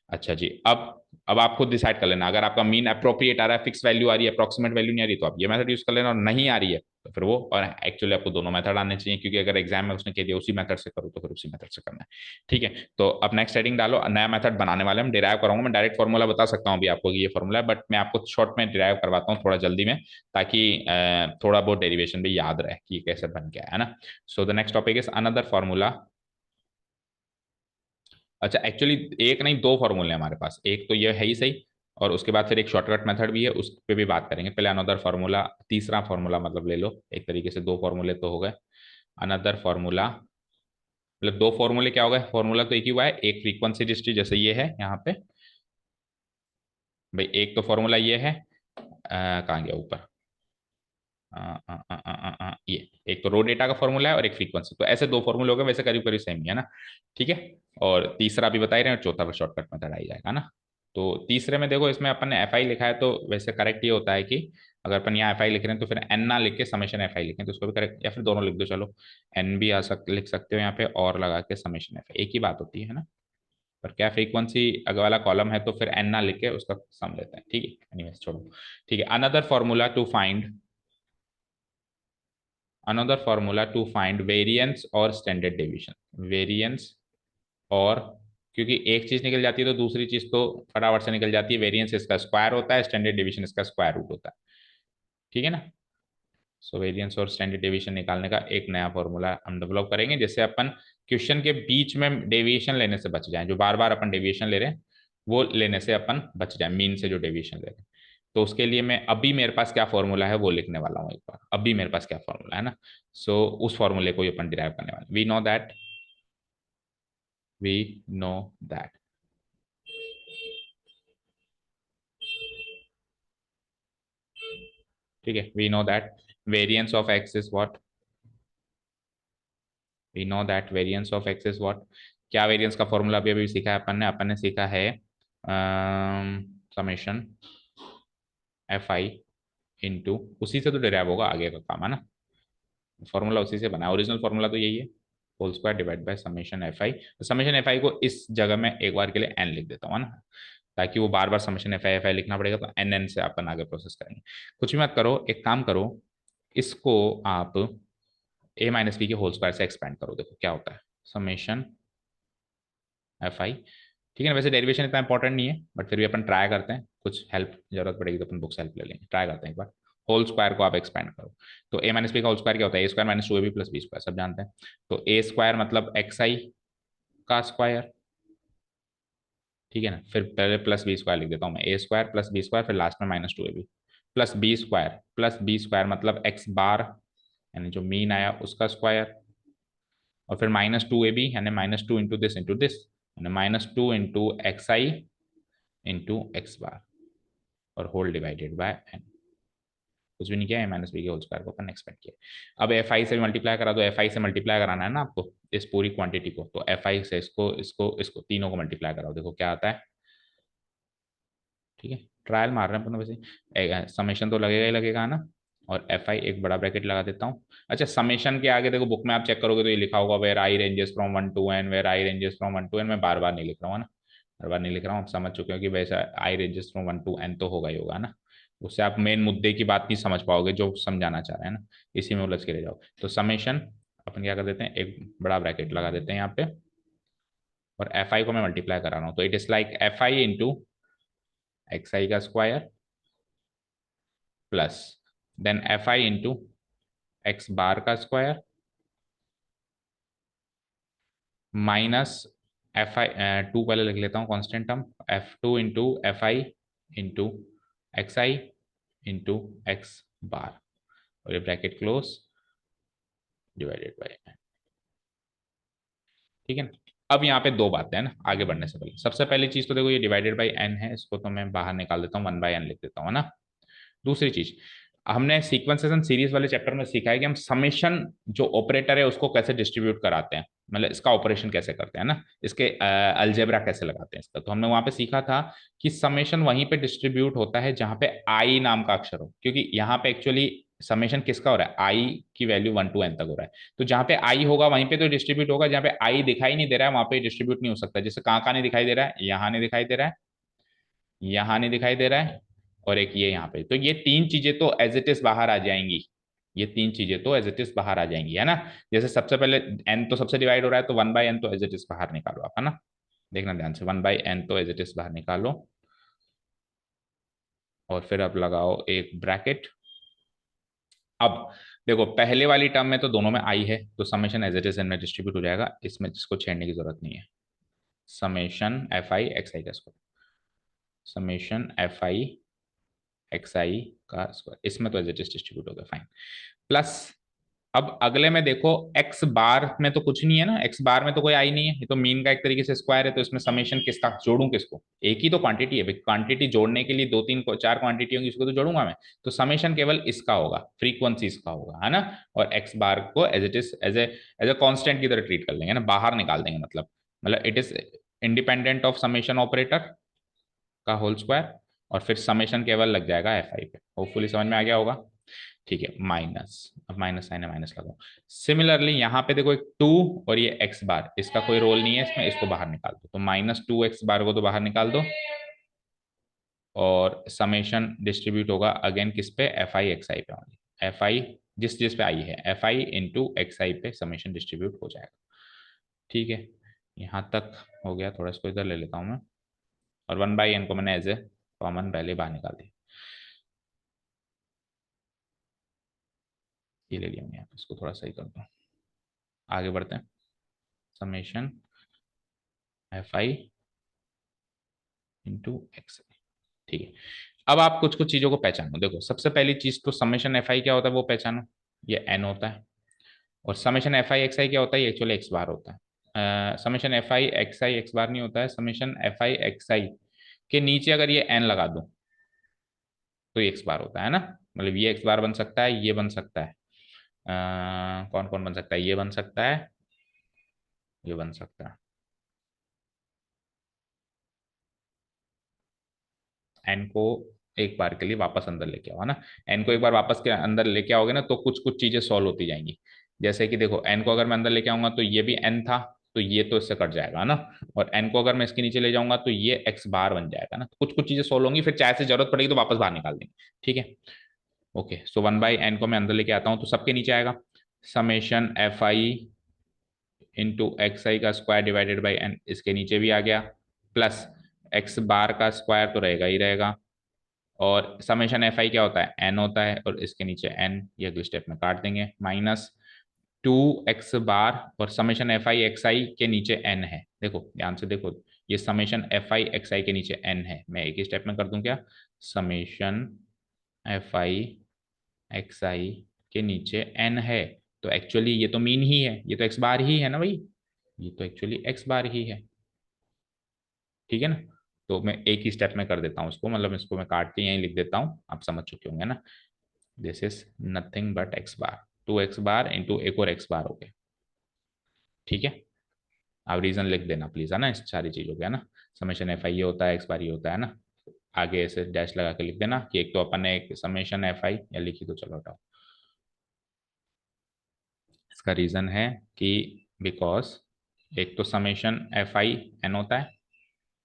[SPEAKER 1] अच्छा जी, अब आप खुद डिसाइड कर लेना, अगर आपका मीन अप्रोप्रिएट आ रहा है, फिक्स वैल्यू आ रही है, अप्रोक्सीमेट वैल्यू नहीं आ रही, तो आप ये मेथड यूज कर लेना, और नहीं आ रही है तो फिर वो, और एक्चुअली आपको दोनों मेथड आने चाहिए, क्योंकि अगर एग्जाम में उसने कह दिया उसी मेथड से करो तो फिर उसी मेथड से करना है। ठीक है, तो अब नेक्स्ट हेडिंग डालो, नया मेथड बनाने वाले हम डिराइव कराऊंगा, मैं डायरेक्ट फॉर्मूला बता सकता हूँ अभी आपको कि ये फॉर्मूला है, बट मैं आपको शॉर्ट में डिराइव करवाता हूँ थोड़ा जल्दी में, ताकि थोड़ा बहुत डेरिवेशन भी याद रहे कि कैसे बन गया है ना। So the next topic is another formula. अच्छा एक्चुअली एक नहीं, दो फॉर्मूले हैं हमारे पास, एक तो ये है ही सही, और उसके बाद फिर एक शॉर्टकट मेथड भी है, उस पर भी बात करेंगे। पहले अनदर फार्मूला, तीसरा फार्मूला मतलब ले लो, एक तरीके से दो फॉर्मूले तो हो गए। अनदर फार्मूला मतलब दो फॉर्मूले क्या हो गए, फॉर्मूला तो एक ही हुआ है, एक फ्रीक्वेंसी डिस्ट्री जैसे ये है यहाँ पे, भाई एक तो फॉर्मूला ये है, कहाँ गया ऊपर, ये एक तो रो डेटा का फॉर्मूला है और एक फ्रीक्वेंसी, तो ऐसे दो फॉर्मूले हो गए, वैसे करीब करीब सेम ही है ना। ठीक है, और तीसरा भी बता ही रहे हैं, चौथा पर शॉर्टकट मेथड आ ही जाएगा ना। तो तीसरे में देखो, इसमें अपन ने एफ आई लिखा है, तो वैसे करेक्ट ये होता है कि अगर अपन यहाँ एफ आई लिख रहे हैं तो फिर एन ना लिख के समेशन एफ आई लिखें, तो उसको भी करेक्ट, या फिर दोनों लिख दो, चलो एन भी लिख सकते हो यहाँ पे, और लगा के समेशन एफ, एक ही बात होती है ना। पर क्या फ्रीक्वेंसी अगर वाला कॉलम है तो फिर एन ना लिख के उसका सम लेते हैं, ठीक है, एनीवेज छोड़ो। ठीक है, another formula to find, another formula to find variance और standard deviation, variance और, क्योंकि एक चीज निकल जाती है तो दूसरी चीज तो फटाफट से निकल जाती है, वेरिएंस इसका स्क्वायर होता है, स्टैंडर्ड डिवीजन इसका स्क्वायर रूट होता है, ठीक है ना। सो वेरिएंस और स्टैंडर्ड डेविएशन निकालने का एक नया फॉर्मूला हम डेवलप करेंगे, जिससे अपन क्वेश्चन के बीच में डेविएशन लेने से बच जाए, जो बार बार अपन डेविएशन ले रहे हैं वो लेने से अपन बच जाए, मीन से जो डेविएशन ले रहे हैं। तो उसके लिए मैं अभी मेरे पास क्या फॉर्मूला है वो लिखने वाला हूँ एक बार, अभी मेरे पास क्या फॉर्मूला है ना। सो उस फॉर्मूले को ही अपन डिराइव करने वाले, वी नो दैट ठीक है, we know that variance of X is what, we know that variance of X is what. क्या वेरिएंस का फॉर्मूला अभी अभी सीखा है अपन ने सीखा है समेशन एफ आई इंटू, उसी से तो डिराइव होगा आगे का काम, है ना। फॉर्मूला उसी से बना है, ओरिजिनल फॉर्मूला तो यही है, whole square divide by summation F I. Summation F I को इस जगह में एक बार के लिए एन लिख देता हूँ, है ना, ताकि वो बार बार समेशन एफ आई लिखना पड़ेगा, तो एन एन से अपन आगे प्रोसेस करेंगे। कुछ भी मत करो, एक काम करो, इसको आप ए माइनस बी के होल स्क्वायर से एक्सपेंड करो, देखो क्या होता है, समेशन एफ आई। ठीक है ना, वैसे डेरिवेशन इतना इंपॉर्टेंट नहीं है, बट फिर भी अपन ट्राई करते हैं, कुछ हेल्प जरूरत पड़ेगी तो अपन बुक से हेल्प ले लेंगे, ट्राई करते हैं एक बार। होल स्क्वायर को आप एक्सपेंड करो, तो ए माइनस बी का होल स्क्वायर क्या होता है, A square minus two A B plus B square, सब जानते हैं। तो ए स्क्वायर मतलब एक्स आई का स्क्वायर, ठीक है ना, फिर पहले प्लस बी स्क्वायर लिख देता हूँ मैं, A square plus B square, फिर लास्ट में minus two A B plus B square मतलब एक्स बार, यानी जो मीन आया उसका स्क्वायर, और फिर माइनस टू ए बी यानी माइनस टू इंटू दिस, यानी minus two into X I into X bar, और होल डिवाइडेड बाय एन। कुछ भी नहीं किया, ए माइनस बी के होल स्क्वायर को अपन एक्सपेक्ट किया। अब एफ आई से मल्टीप्लाई करा दो, एफ आई से मल्टीप्लाई कराना है ना आपको इस पूरी क्वांटिटी को, तो एफ आई से इसको इसको इसको तीनों को मल्टीप्लाई कराओ, देखो क्या आता है। ठीक है, ट्रायल मार रहे हैं अपन वैसे, समेशन तो लगेगा ही लगेगा ना, और एफ आई एक बड़ा ब्रैकेट लगा देता हूँ। अच्छा, समेशन के आगे देखो बुक में आप चेक करोगे तो ये लिखा होगा where I ranges from one to n, where I ranges from one to n, मैं बार बार नहीं लिख रहा हूँ ना, बार बार नहीं लिख रहा हूँ, आप समझ चुके हो कि वैसा I ranges from one to N तो होगा ही होगा ना, उससे आप मेन मुद्दे की बात नहीं समझ पाओगे जो समझाना चाह रहे हैं ना, इसी में उलझ के रह जाओ। तो समेशन अपन क्या कर देते हैं, एक बड़ा ब्रैकेट लगा देते हैं यहाँ पे, और एफ आई को मैं मल्टीप्लाई करा रहा हूँ, तो it is like F I into X I का square plus then F I into X bar का square minus F I, two पहले लिख लेता हूँ constant term, F two into F I into X I into X bar, और ये bracket close divided by, ठीक है ना। अब यहाँ पे दो बातें हैं ना आगे बढ़ने से पहले, सबसे पहली चीज तो देखो ये डिवाइडेड बाई एन है, इसको तो मैं बाहर निकाल देता हूँ, वन बाई एन लिख देता हूँ ना। दूसरी चीज, हमने सीक्वेंसेस एंड सीरीज वाले चैप्टर में सीखा है कि हम समेशन जो ऑपरेटर है उसको कैसे डिस्ट्रीब्यूट कराते हैं, मतलब इसका ऑपरेशन कैसे करते हैं ना, इसके अलजेब्रा कैसे लगाते हैं इसका, तो हमने वहां पे सीखा था कि समेशन वहीं पे डिस्ट्रीब्यूट होता है जहां पे आई नाम का अक्षर हो, क्योंकि यहाँ पे एक्चुअली समेशन किसका हो रहा है, आई की वैल्यू वन टू एन तक हो रहा है, तो जहां पे आई होगा वहीं पे तो डिस्ट्रीब्यूट होगा, जहां पे आई दिखाई नहीं दे रहा है वहां पे डिस्ट्रीब्यूट नहीं हो सकता, जैसे कहाँ नहीं दिखाई दे रहा है, यहाँ नहीं दिखाई दे रहा है, यहाँ नहीं दिखाई दे रहा है, और एक ये यहाँ पे, तो ये तीन चीजें तो एज इट इज बाहर आ जाएंगी, ये तीन चीजें तो एज इट इज बाहर आ जाएंगी, है ना। जैसे सबसे पहले एन तो सबसे डिवाइड हो रहा है, तो वन बाई एन तो एज इट इज बाहर निकालो आप, है ना, देखना ध्यान से, वन बाई एन तो एज इट इज बाहर निकालो, और फिर अब लगाओ एक ब्रैकेट। अब देखो पहले वाली टर्म में तो दोनों में आई है, तो समेशन एज इट इज इनमें डिस्ट्रीब्यूट हो जाएगा, इसमें जिसको छेड़ने की जरूरत नहीं है, summation F I X I का square, summation F I X I का स्क्वायर, इसमें तो एज इट इज डिस्ट्रीब्यूट हो गया, फाइन। प्लस अब अगले में देखो एक्स बार में तो कुछ नहीं है ना, एक्स बार में तो कोई आई नहीं है, ये तो मीन का एक तरीके से स्क्वायर है, तो इसमें समेशन किसका जोड़ूं, किसको, एक ही तो क्वांटिटी है, क्वांटिटी जोड़ने के लिए दो तीन चार क्वांटिटी होंगी, इसको तो जोड़ूंगा मैं, तो समेशन केवल इसका होगा, फ्रीक्वेंसी इसका होगा, है ना, और एक्स बार को as it is as a constant की तरह ट्रीट कर लेंगे ना, बाहर निकाल देंगे, मतलब it is independent of summation operator का होल स्क्वायर, और फिर समेशन केवल लग जाएगा एफ आई पे, होपफुली समझ में आ गया होगा। ठीक है, माइनस, अब माइनस साइन है, माइनस लगाओ। सिमिलरली यहाँ पे देखो एक टू, और ये एक्स बार, इसका कोई रोल नहीं है इसमें, इसको बाहर निकाल दो, तो माइनस टू एक्स बार को तो बाहर निकाल दो, और समेशन डिस्ट्रीब्यूट होगा अगेन किस पे, एफ आई एक्स आई पे, ओनली एफ आई जिस जिस पे आई है, एफ आई इंटू एक्स आई पे समेशन डिस्ट्रीब्यूट हो जाएगा। ठीक है, यहाँ तक हो गया, थोड़ा इसको इधर ले लेता हूँ मैं, और वन बाई एन को मैंने एज ए कॉमन पहले बाहर निकाल दिया, ये ले लिया मैंने यहाँ पे, इसको थोड़ा सही कर दो, आगे बढ़ते हैं, summation F I into x, ठीक है। अब आप कुछ कुछ चीजों को पहचानो, देखो सबसे पहली चीज तो समेशन एफ आई क्या होता है वो पहचानो, ये एन होता है, और समेशन एफ आई एक्स आई क्या होता है, ये एक्चुअली एक्स बार होता है, समेशन एफ आई एक्स बार नहीं होता है, समेशन एफ आई एक्स आई के नीचे अगर ये एन लगा दो तो ये एक्स बार होता है ना, मतलब ये एक्स बार बन सकता है, ये बन सकता है, कौन कौन बन सकता है, ये बन सकता है, ये बन सकता है, एन को एक बार के लिए वापस अंदर लेके आओ, है ना, एन को एक बार वापस के अंदर लेके आओगे ना तो कुछ कुछ चीजें सॉल्व होती जाएंगी, जैसे कि देखो एन को अगर मैं अंदर लेके आऊंगा तो ये भी एन था, तो ये तो इससे कट जाएगा ना, और एन को अगर मैं इसके नीचे ले जाऊंगा तो ये एक्स बार बन जाएगा ना, तो कुछ कुछ चीजें सॉल्व होंगी, फिर चाहे से जरूरत पड़ेगी तो वापस बाहर निकाल देंगे। ठीक है, okay, so one by n को मैं अंदर लेके आता हूँ तो सबके नीचे आएगा, summation F I into X I का स्क्वायर डिवाइडेड बाई एन, इसके नीचे भी आ गया, प्लस एक्स बार का स्क्वायर तो रहेगा ही रहेगा, और समेशन एफ आई क्या होता है, एन होता है, और इसके नीचे एन, ये अगले स्टेप में काट देंगे, माइनस 2x बार, और समेशन एफ आई एक्स आई के नीचे एन है, देखो ध्यान से देखो, ये समेशन एफ आई एक्स आई के नीचे एन है, मैं एक ही स्टेप में कर दूं क्या, समेशन एफ आई एक्स आई के नीचे एन है, तो एक्चुअली ये तो मीन ही है, ये तो एक्स बार ही है ना भाई, ये तो एक्चुअली एक्स बार ही है, ठीक है ना। तो मैं एक ही स्टेप में कर देता हूँ इसको, मतलब इसको मैं काट के यहीं लिख देता हूँ, आप समझ चुके होंगे ना, this is nothing but x bar, 2x bar into एक और एक्स बार हो गया, ठीक है। आप रीजन लिख देना प्लीज, है ना, इस सारी चीजों का, है ना, समेशन एफ आई ये होता है, एक्स बार ये होता है ना, आगे ऐसे डैश लगा के लिख देना कि एक तो अपन ने एक समेशन एफ आई, या लिखी तो चलो हटाओ, इसका रीजन है कि बिकॉज एक तो समेशन एफ आई एन होता है,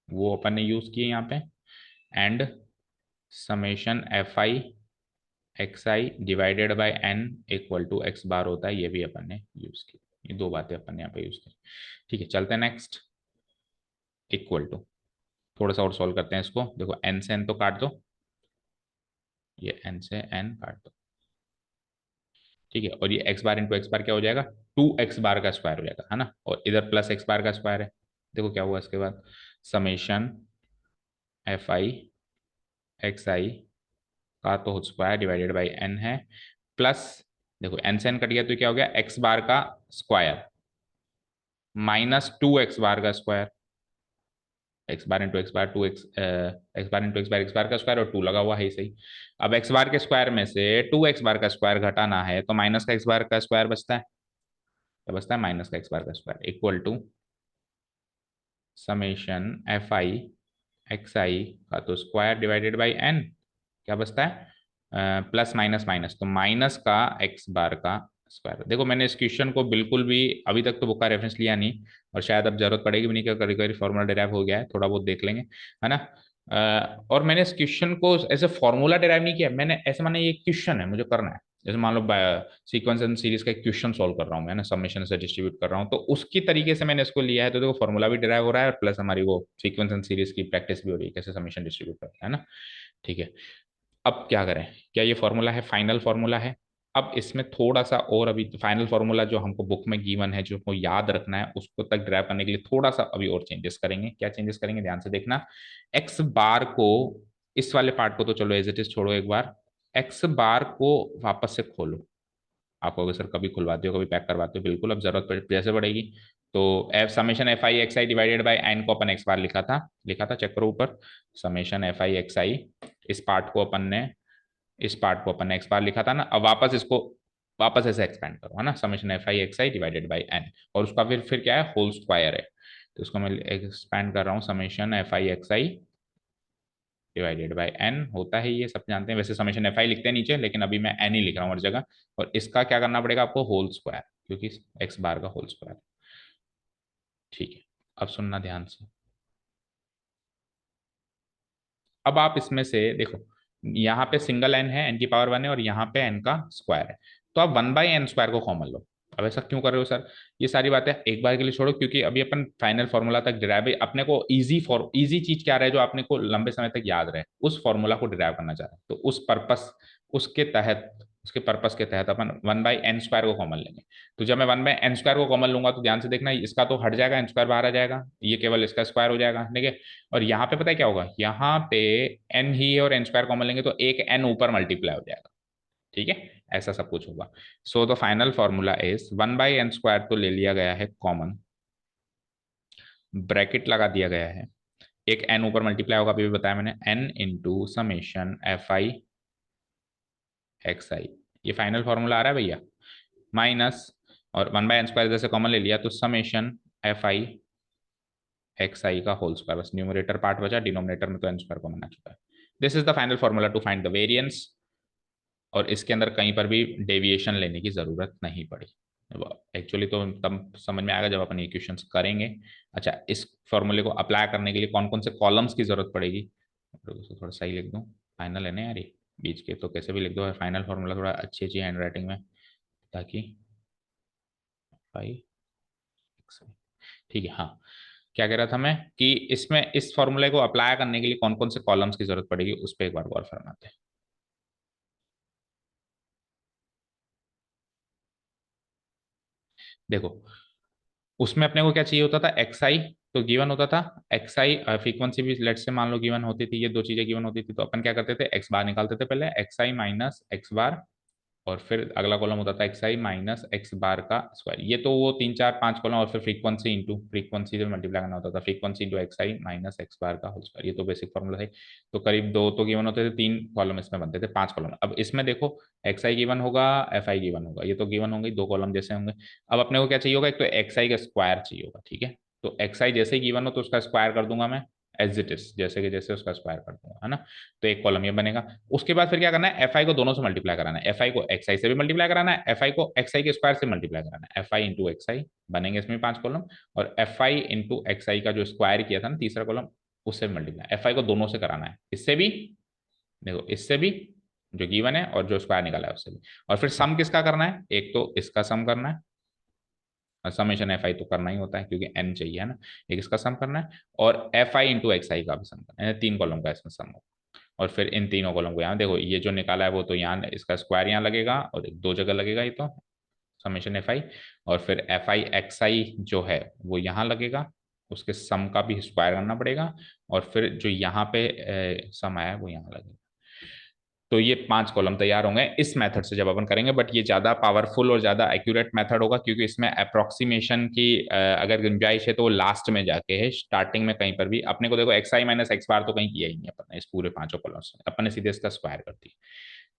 [SPEAKER 1] वो अपन ने यूज किए यहाँ पे, and summation F I X I divided by N equal to X bar होता है, ये भी अपन ने यूज की, ये दो बातें अपन ने यहाँ पे यूज की, ठीक है। चलते हैं नेक्स्ट, इक्वल टू, थोड़ा सा और सॉल्व करते हैं इसको, देखो एन से एन तो काट दो, ये एन से एन काट दो, ठीक है, और ये एक्स बार इंटू एक्स बार क्या हो जाएगा, 2x बार का स्क्वायर हो जाएगा, है ना, और इधर प्लस एक्स बार का स्क्वायर है, देखो क्या हुआ इसके बाद, summation F I X I का तो स्क्वायर डिवाइडेड बाई एन है, प्लस देखो एन से एन कट गया तो क्या हो गया, एक्स बार का स्क्वायर माइनस 2x बार का square, X bar into X bar, two X, X bar into X bar का स्क्वायर, और टू लगा हुआ है ही सही। अब एक्स बार के स्क्वायर में से 2x बार का स्क्वायर घटाना है, तो माइनस का एक्स बार का स्क्वायर बचता है, क्या बचता है, माइनस का एक्स बार का square equal to summation F I X I का तो स्क्वायर डिवाइडेड बाई एन, क्या बचता है, प्लस माइनस माइनस, तो माइनस का एक्स बार का स्क्वायर। देखो मैंने इस क्वेश्चन को बिल्कुल भी अभी तक तो बुक का रेफरेंस लिया नहीं, और शायद अब जरूरत पड़ेगी भी नहीं, कि कभी कभी फॉर्मूला डिराइव हो गया है, थोड़ा बहुत देख लेंगे, है ना। और मैंने इस क्वेश्चन को ऐसे फॉर्मूला डिराइव नहीं किया मैंने, ऐसे माने ये क्वेश्चन है मुझे करना है, जैसे मान लो सीक्वेंस एंड सीरीज का एक क्वेश्चन सॉल्व कर रहा हूँ मैं ना, समेशन से डिस्ट्रीब्यूट कर रहा हूँ, तो उसकी तरीके से मैंने इसको लिया है, तो देखो फॉर्मूला भी डिराइव हो रहा है, प्लस हमारी वो सीक्वेंस एंड सीरीज की प्रैक्टिस भी हो रही है, कैसे समेशन डिस्ट्रीब्यूट करता है ना, ठीक है। अब क्या करें, क्या ये फॉर्मूला है, फाइनल फॉर्मूला है, अब इसमें थोड़ा सा और, अभी फाइनल फॉर्मूला जो हमको बुक में गिवन है, जो हमको याद रखना है, उसको तक ड्राइव करने के लिए थोड़ा सा अभी और चेंजेस करेंगे, क्या चेंजेस करेंगे ध्यान से देखना, एक्स बार को, इस वाले पार्ट को तो चलो एज इट इज छोड़ो, एक बार एक्स बार को वापस से खोलो, आप कहोगे सर कभी खुलवाते हो कभी पैक करवाते हो, बिल्कुल अब जरूरत जैसे पड़ेगी, तो F summation F I X I divided by n को अपन एक्स बार लिखा था चेक करो ऊपर, summation F I X I, इस पार्ट को अपन ने, इस पार्ट को अपन ने एक्स बार लिखा था ना, अब वापस इसको वापस ऐसे एक्सपेंड करो, है ना, summation F I X I divided by n, और उसका फिर क्या है, होल स्क्वायर है, तो उसको मैं एक्सपेंड कर रहा हूँ, summation F I X I divided by n होता है, ये सब जानते हैं, वैसे समेशन एफ आई लिखते हैं नीचे, लेकिन अभी मैं एन ही लिख रहा हूँ हर जगह, और इसका क्या करना पड़ेगा आपको, होल स्क्वायर, क्योंकि एक्स बार का होल स्क्वायर, ठीक है। अब सुनना ध्यान से, अब आप इसमें से देखो, यहाँ पे सिंगल एन है, एन की पावर वन है, और यहाँ पे एन का स्क्वायर है, तो आप 1/n² को कॉमन लो। अब ऐसा क्यों कर रहे हो सर, ये सारी बातें एक बार के लिए छोड़ो, क्योंकि अभी अपन फाइनल फॉर्मूला तक डिराइव, अपने को इजी चीज क्या रहे जो आपने को लंबे समय तक याद रहे, उस फॉर्मूला को डिराइव करना चाह रहे हैं, तो उस पर्पस, उसके तहत, उसके पर्पस के तहत अपन 1/n² को कॉमन लेंगे, तो जब मैं 1/n² को कॉमन लूंगा, तो ध्यान से देखना, इसका तो हट जाएगा, n² बाहर आ जाएगा, ये केवल इसका स्क्वायर हो जाएगा, ठीक है, और यहाँ पे पता है क्या होगा, यहाँ पे एन ही है और n² कॉमन लेंगे, तो एक एन ऊपर मल्टीप्लाई हो जाएगा, ठीक है, ऐसा सब कुछ होगा। So the final formula is 1/n² तो ले लिया गया है कॉमन, ब्रैकेट लगा दिया गया है, एक एन ऊपर मल्टीप्लाई होगा, अभी भी बताया मैंने, N into summation F I X I, ये फाइनल फॉर्मूला आ रहा है भैया, माइनस, और 1/n² जैसे कॉमन ले लिया, तो summation F I X I का होल स्क्वायर, बस न्यूमरेटर पार्ट बचा, डिनोमिनेटर में तो n² कॉमन आ चुका है, this is the final formula to find the variance, और इसके अंदर कहीं पर भी डेविएशन लेने की जरूरत नहीं पड़ी, एक्चुअली तो तब समझ में आएगा जब अपन ये क्वेश्चंस करेंगे। अच्छा, इस फॉर्मूले को अप्लाई करने के लिए कौन कौन से कॉलम्स की जरूरत पड़ेगी, तो थोड़ा सही लिख दूं, फाइनल है ना यार ये, बीच के तो कैसे भी लिख दो, फाइनल फॉर्मूला थोड़ा अच्छी अच्छी हैंड राइटिंग में, ताकि फाइव एक्स। ठीक है, हाँ। क्या कह रहा था मैं कि इसमें इस फॉर्मूले को अप्लाई करने के लिए कौन कौन से कॉलम्स की जरूरत पड़ेगी, उस पर एक बार गौर फरमाते हैं। देखो, उसमें अपने को क्या चाहिए होता था, एक्स आई तो गिवन होता था। एक्स आई फ्रीक्वेंसी भी लेट से मान लो गिवन होती थी, ये दो चीजें गिवन होती थी, तो अपन क्या करते थे, एक्स बार निकालते थे पहले, x I minus X bar, और फिर अगला कॉलम होता था x I minus X bar का स्क्वायर। ये तो वो तीन चार पांच कॉलम, और फिर फ्रीक्वेंसी इंटू फ्रीक्वेंसी से मल्टीप्लाई करना होता था, frequency into X I minus X bar का होल स्क्वायर। ये तो बेसिक फॉर्मूला है। तो करीब दो तो गिवन होते थे, तीन कॉलम इसमें बनते थे, पांच कॉलम। अब इसमें देखो, एक्स आई गिवन होगा, एफ आई गिवन होगा, ये तो गिवन होंगे, दो कॉलम जैसे होंगे। अब अपने को क्या चाहिए होगा, एक तो एक्स आई का स्क्वायर चाहिए होगा, ठीक है। तो एक्स आई जैसे ही गिवन हो तो उसका स्क्वायर कर दूंगा मैं, एज इट इज जैसे कि जैसे उसका स्क्वायर कर दूंगा, है ना। तो एक कॉलम ये बनेगा। उसके बाद फिर क्या करना है, एफ आई को दोनों से मल्टीप्लाई कराना है, एफ आई को एक्स आई से भी मल्टीप्लाई कराना है, एफ आई को एक्स आई के स्क्वायर से मल्टीप्लाई कराना है, एफ आई इंटू एक्स आई बनेंगे इसमें पांच कॉलम। और F I into X I का जो स्क्वायर किया था ना तीसरा कॉलम, उससे मल्टीप्लाई, एफ आई को दोनों से कराना है, इससे भी, देखो इससे भी, जो गिवन है और जो स्क्वायर निकाला है उससे भी। और फिर सम किसका करना है, एक तो इसका सम करना है, समेशन एफ आई तो करना ही होता है क्योंकि एन चाहिए, है ना। एक इसका सम करना है, और F I into X I का भी सम करना है, तीन कॉलम का इसमें सम। और फिर इन तीनों कॉलम को यहाँ देखो, ये जो निकाला है वो तो यहाँ इसका स्क्वायर यहाँ लगेगा, और एक दो जगह लगेगा ये तो, समेशन एफ आई। और फिर एफ आई एक्स आई जो है वो यहाँ लगेगा, उसके सम का भी स्क्वायर करना पड़ेगा। और फिर जो यहाँ पे सम आया है वो यहाँ लगेगा। तो ये पांच कॉलम तैयार होंगे इस मेथड से जब अपन करेंगे, बट ये ज्यादा पावरफुल और ज्यादा एक्यूरेट मेथड होगा, क्योंकि इसमें अप्रोक्सीमेशन की अगर गुंजाइश है तो वो लास्ट में जाके है, स्टार्टिंग में कहीं पर भी अपने को देखो एक्स आई माइनस एक्स बार तो कहीं किया ही नहीं अपन ने इस पूरे पांचों कॉलम से, अपन ने सीधे इसका स्क्वायर कर दी।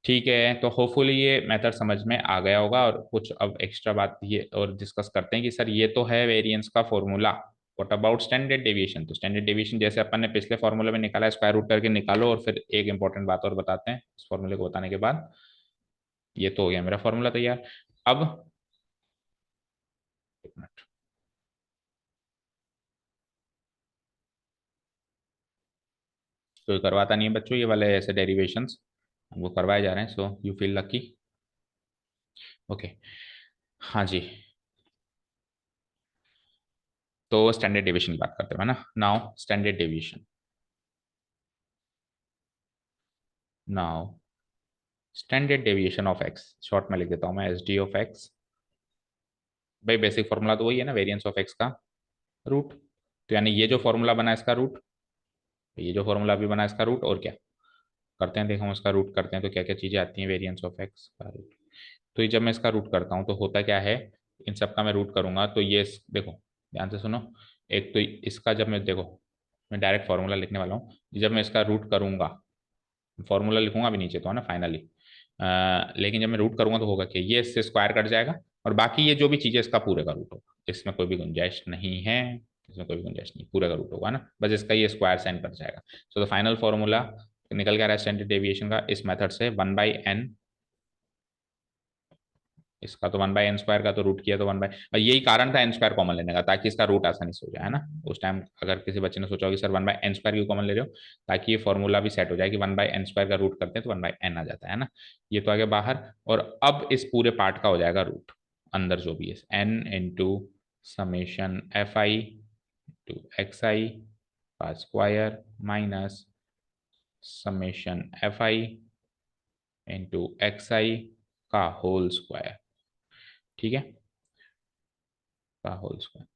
[SPEAKER 1] ठीक है, तो होपफुली ये मेथड समझ में आ गया होगा। और कुछ अब एक्स्ट्रा बात ये और डिस्कस करते हैं कि सर ये तो है वेरिएंस का formula, what about standard deviation. तो स्टैंडर्ड डेविएशन जैसे अपन ने पिछले फॉर्मूले में निकाला है, स्क्वायर रूट करके निकालो। और फिर एक इंपॉर्टेंट बात और बताते हैं इस फॉर्मूले को बताने के बाद। ये तो हो गया मेरा फॉर्मूला तैयार। अब एक मिनट, कोई करवाता नहीं है बच्चों ये वाले ऐसे डेरिवेशंस, हमको करवाए जा रहे हैं, so you feel lucky. Okay, हाँ जी। तो स्टैंडर्ड डेविएशन की बात करते हैं ना, now standard deviation. Now standard deviation of x, short में लिख देता हूं मैं एस डी ऑफ एक्स। भाई बेसिक फॉर्मूला तो वही है ना, वेरिएंस ऑफ एक्स का रूट। तो यानी ये जो फॉर्मूला बना इसका रूट, ये जो फॉर्मूला अभी बना इसका रूट, और क्या करते हैं देखो, हम इसका रूट करते हैं तो क्या क्या चीजें आती हैं, वेरिएंस ऑफ एक्स का रूट। तो ये जब मैं इसका रूट करता हूँ तो होता क्या है, इन सब का मैं रूट करूंगा तो ये देखो ध्यान से सुनो। एक तो इसका जब मैं देखो, मैं डायरेक्ट फॉर्मूला लिखने वाला हूँ, जब मैं इसका रूट करूंगा, फॉर्मूला लिखूंगा अभी नीचे तो है ना फाइनली, लेकिन जब मैं रूट करूंगा तो होगा कि ये इससे स्क्वायर कट जाएगा, और बाकी ये जो भी चीज़ है इसका पूरे का रूट होगा, इसमें कोई भी गुंजाइश नहीं है, इसमें कोई भी गुंजाइश नहीं, पूरे का रूट होगा ना, बस इसका ये स्क्वायर साइन कट जाएगा। सो द फाइनल फॉर्मूला निकल के आ रहा है स्टैंडर्ड डेविएशन का इस मेथड से, वन बाई एन, इसका तो वन बाई एन स्क्वायर का तो रूट किया तो वन बाई, और यही कारण था एन स्क्वायर कॉमन लेने का, ताकि इसका रूट आसानी से हो जाए, है ना। उस टाइम अगर किसी बच्चे ने सोचा हो कि sir one by n square क्यों कॉमन ले रहे हो, ताकि ये फॉर्मूला भी सेट हो जाए कि वन बाई एन स्क्वायर का रूट करते हैं तो वन बाई एन आ जाता है ना। ये तो आ गया बाहर, और अब इस पूरे पार्ट का हो जाएगा रूट, अंदर जो भी है N into summation F I two X I का square minus summation F I into X I का होल स्क्वायर, ठीक है, का होल स्क्वायर।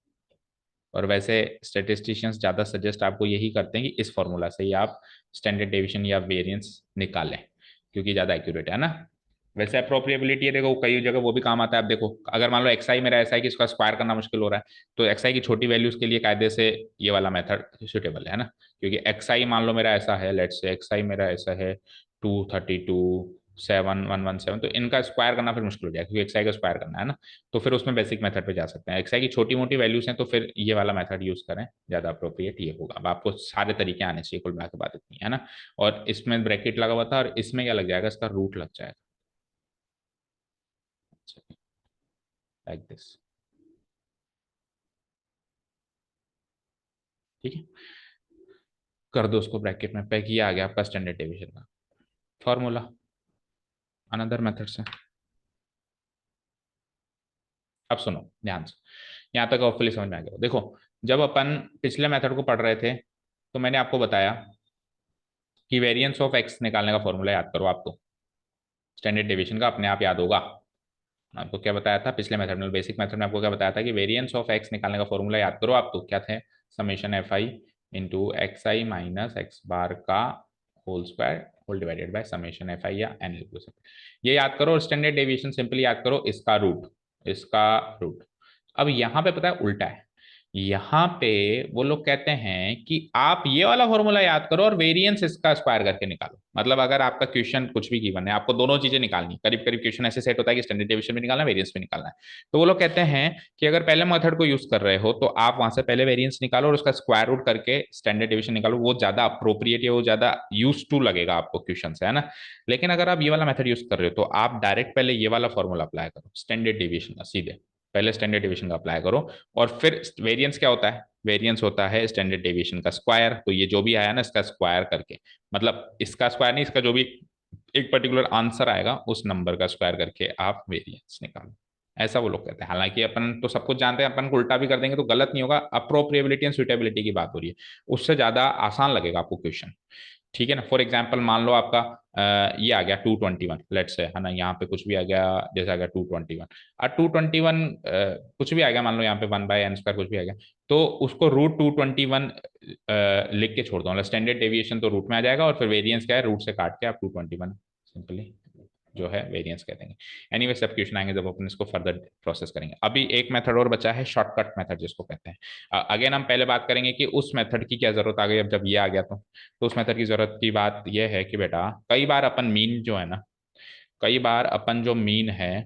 [SPEAKER 1] और वैसे स्टेटिस्टिशियंस ज़्यादा सजेस्ट आपको यही करते हैं कि इस फॉर्मूला से ही आप स्टैंडर्ड डेविएशन या वेरिएंस निकालें, क्योंकि ज़्यादा एक्यूरेट है ना। वैसे अप्रोप्रिएबिलिटी है देखो कई जगह वो भी काम आता है। आप देखो अगर मान लो एक्स आई मेरा ऐसा है कि इसका स्क्वायर करना मुश्किल हो रहा है, तो एक्स आई की छोटी वैल्यूज के लिए कायदे से ये वाला मेथड सुटेबल है ना। क्योंकि एक्स आई मान लो मेरा ऐसा है, लेट्स से एक्स आई मेरा ऐसा है 232 7117, तो इनका स्क्वायर करना फिर मुश्किल हो जाएगा, क्योंकि एक्स आई का स्क्वायर करना है ना। तो फिर उसमें बेसिक मेथड पे जा सकते हैं, एक्सआई की छोटी मोटी वैल्यूज हैं तो फिर ये वाला मेथड यूज करें, ज्यादा अप्रोप्रिएट ये होगा। अब आपको सारे तरीके आने चाहिए, कुल मिला के बात इतनी है ना। और इसमें ब्रैकेट लगा हुआ था, और इसमें क्या लग जाएगा, इसका रूट लग जाएगा, लाइक दिस, ठीक है। कर दो उसको ब्रैकेट में पैक, ये आ गया आपका स्टैंडर्ड डिवीजन का फॉर्मूला, अनदर मेथड से। अब सुनो ध्यान से, यहाँ तक होपफुली समझ में आ गया। देखो, जब अपन पिछले मेथड को पढ़ रहे थे तो मैंने आपको बताया कि वेरिएंस ऑफ एक्स निकालने का फॉर्मूला याद करो आपको, स्टैंडर्ड डेविएशन का अपने आप याद होगा। आपको क्या बताया था पिछले मेथड में, बेसिक मेथड में आपको क्या बताया था कि वेरिएंस ऑफ एक्स निकालने का फॉर्मूला याद करो आप, तो क्या थे, summation F I into X I minus X bar का whole square whole divided by summation F I या एन लिख दो सकते, ये याद करो। और स्टैंडर्ड डेविएशन सिंपली याद करो इसका रूट, इसका रूट। अब यहाँ पे पता है उल्टा है, यहाँ पे वो लोग कहते हैं कि आप ये वाला फॉर्मूला याद करो और वेरिएंस इसका स्क्वायर करके निकालो। मतलब अगर आपका क्वेश्चन कुछ भी गिवन है, आपको दोनों चीजें निकालनी, करीब करीब क्वेश्चन ऐसे सेट होता है कि स्टैंडर्ड डेविएशन भी निकालना है, वेरिएंस भी निकालना है। तो वो लोग कहते हैं कि अगर पहले मेथड को यूज कर रहे हो तो आप वहां से पहले वेरिएंस निकालो और उसका स्क्वायर रूट करके स्टैंडर्ड डेविएशन निकालो, वो ज्यादा अप्रोप्रिएट है, वो ज्यादा यूज टू लगेगा आपको क्वेश्चन से, है ना। लेकिन अगर आप ये वाला मेथड यूज कर रहे हो तो आप डायरेक्ट पहले ये वाला फॉर्मूला अप्लाई करो स्टैंडर्ड डेविएशन का, सीधे पहले स्टैंडर्ड डेविएशन का अप्लाई करो। और फिर वेरिएंस क्या होता है, वेरिएंस होता है स्टैंडर्ड डेविएशन का स्क्वायर। तो ये जो भी आया ना इसका स्क्वायर करके, मतलब इसका स्क्वायर नहीं, इसका जो भी एक पर्टिकुलर आंसर आएगा उस नंबर का स्क्वायर करके आप वेरिएंस निकालो, ऐसा वो लोग कहते हैं। हालांकि अपन तो सब कुछ जानते हैं, अपन को उल्टा भी कर देंगे तो गलत नहीं होगा, अप्रोप्रिएबिलिटी एंड सुटेबिलिटी की बात हो रही है, उससे ज्यादा आसान लगेगा आपको क्वेश्चन। ठीक है ना। फॉर एग्जाम्पल मान लो आपका ये आ गया 221 लेट से, है ना, यहाँ पे कुछ भी आ गया, जैसे आ गया 221 और 221 कुछ भी आ गया, मान लो यहाँ पे 1/n² कुछ भी आ गया, तो उसको रूट 221 लिख के छोड़ दो, मतलब स्टैंडर्ड डेविएशन तो रूट में आ जाएगा और फिर वेरिएंस क्या है, रूट से काट के आप 221 सिंपली जो है वेरिएंस कह देंगे। एनीवे सब क्वेश्चन आएंगे जब अपन इसको फर्दर प्रोसेस करेंगे। अभी एक मेथड और बचा है, शॉर्टकट मेथड जिसको कहते हैं। अगेन हम पहले बात करेंगे कि उस मेथड की क्या जरूरत आ गई अब जब ये आ गया, तो उस मेथड की जरूरत की बात यह है कि बेटा कई बार अपन मीन जो है ना, कई बार अपन जो मीन है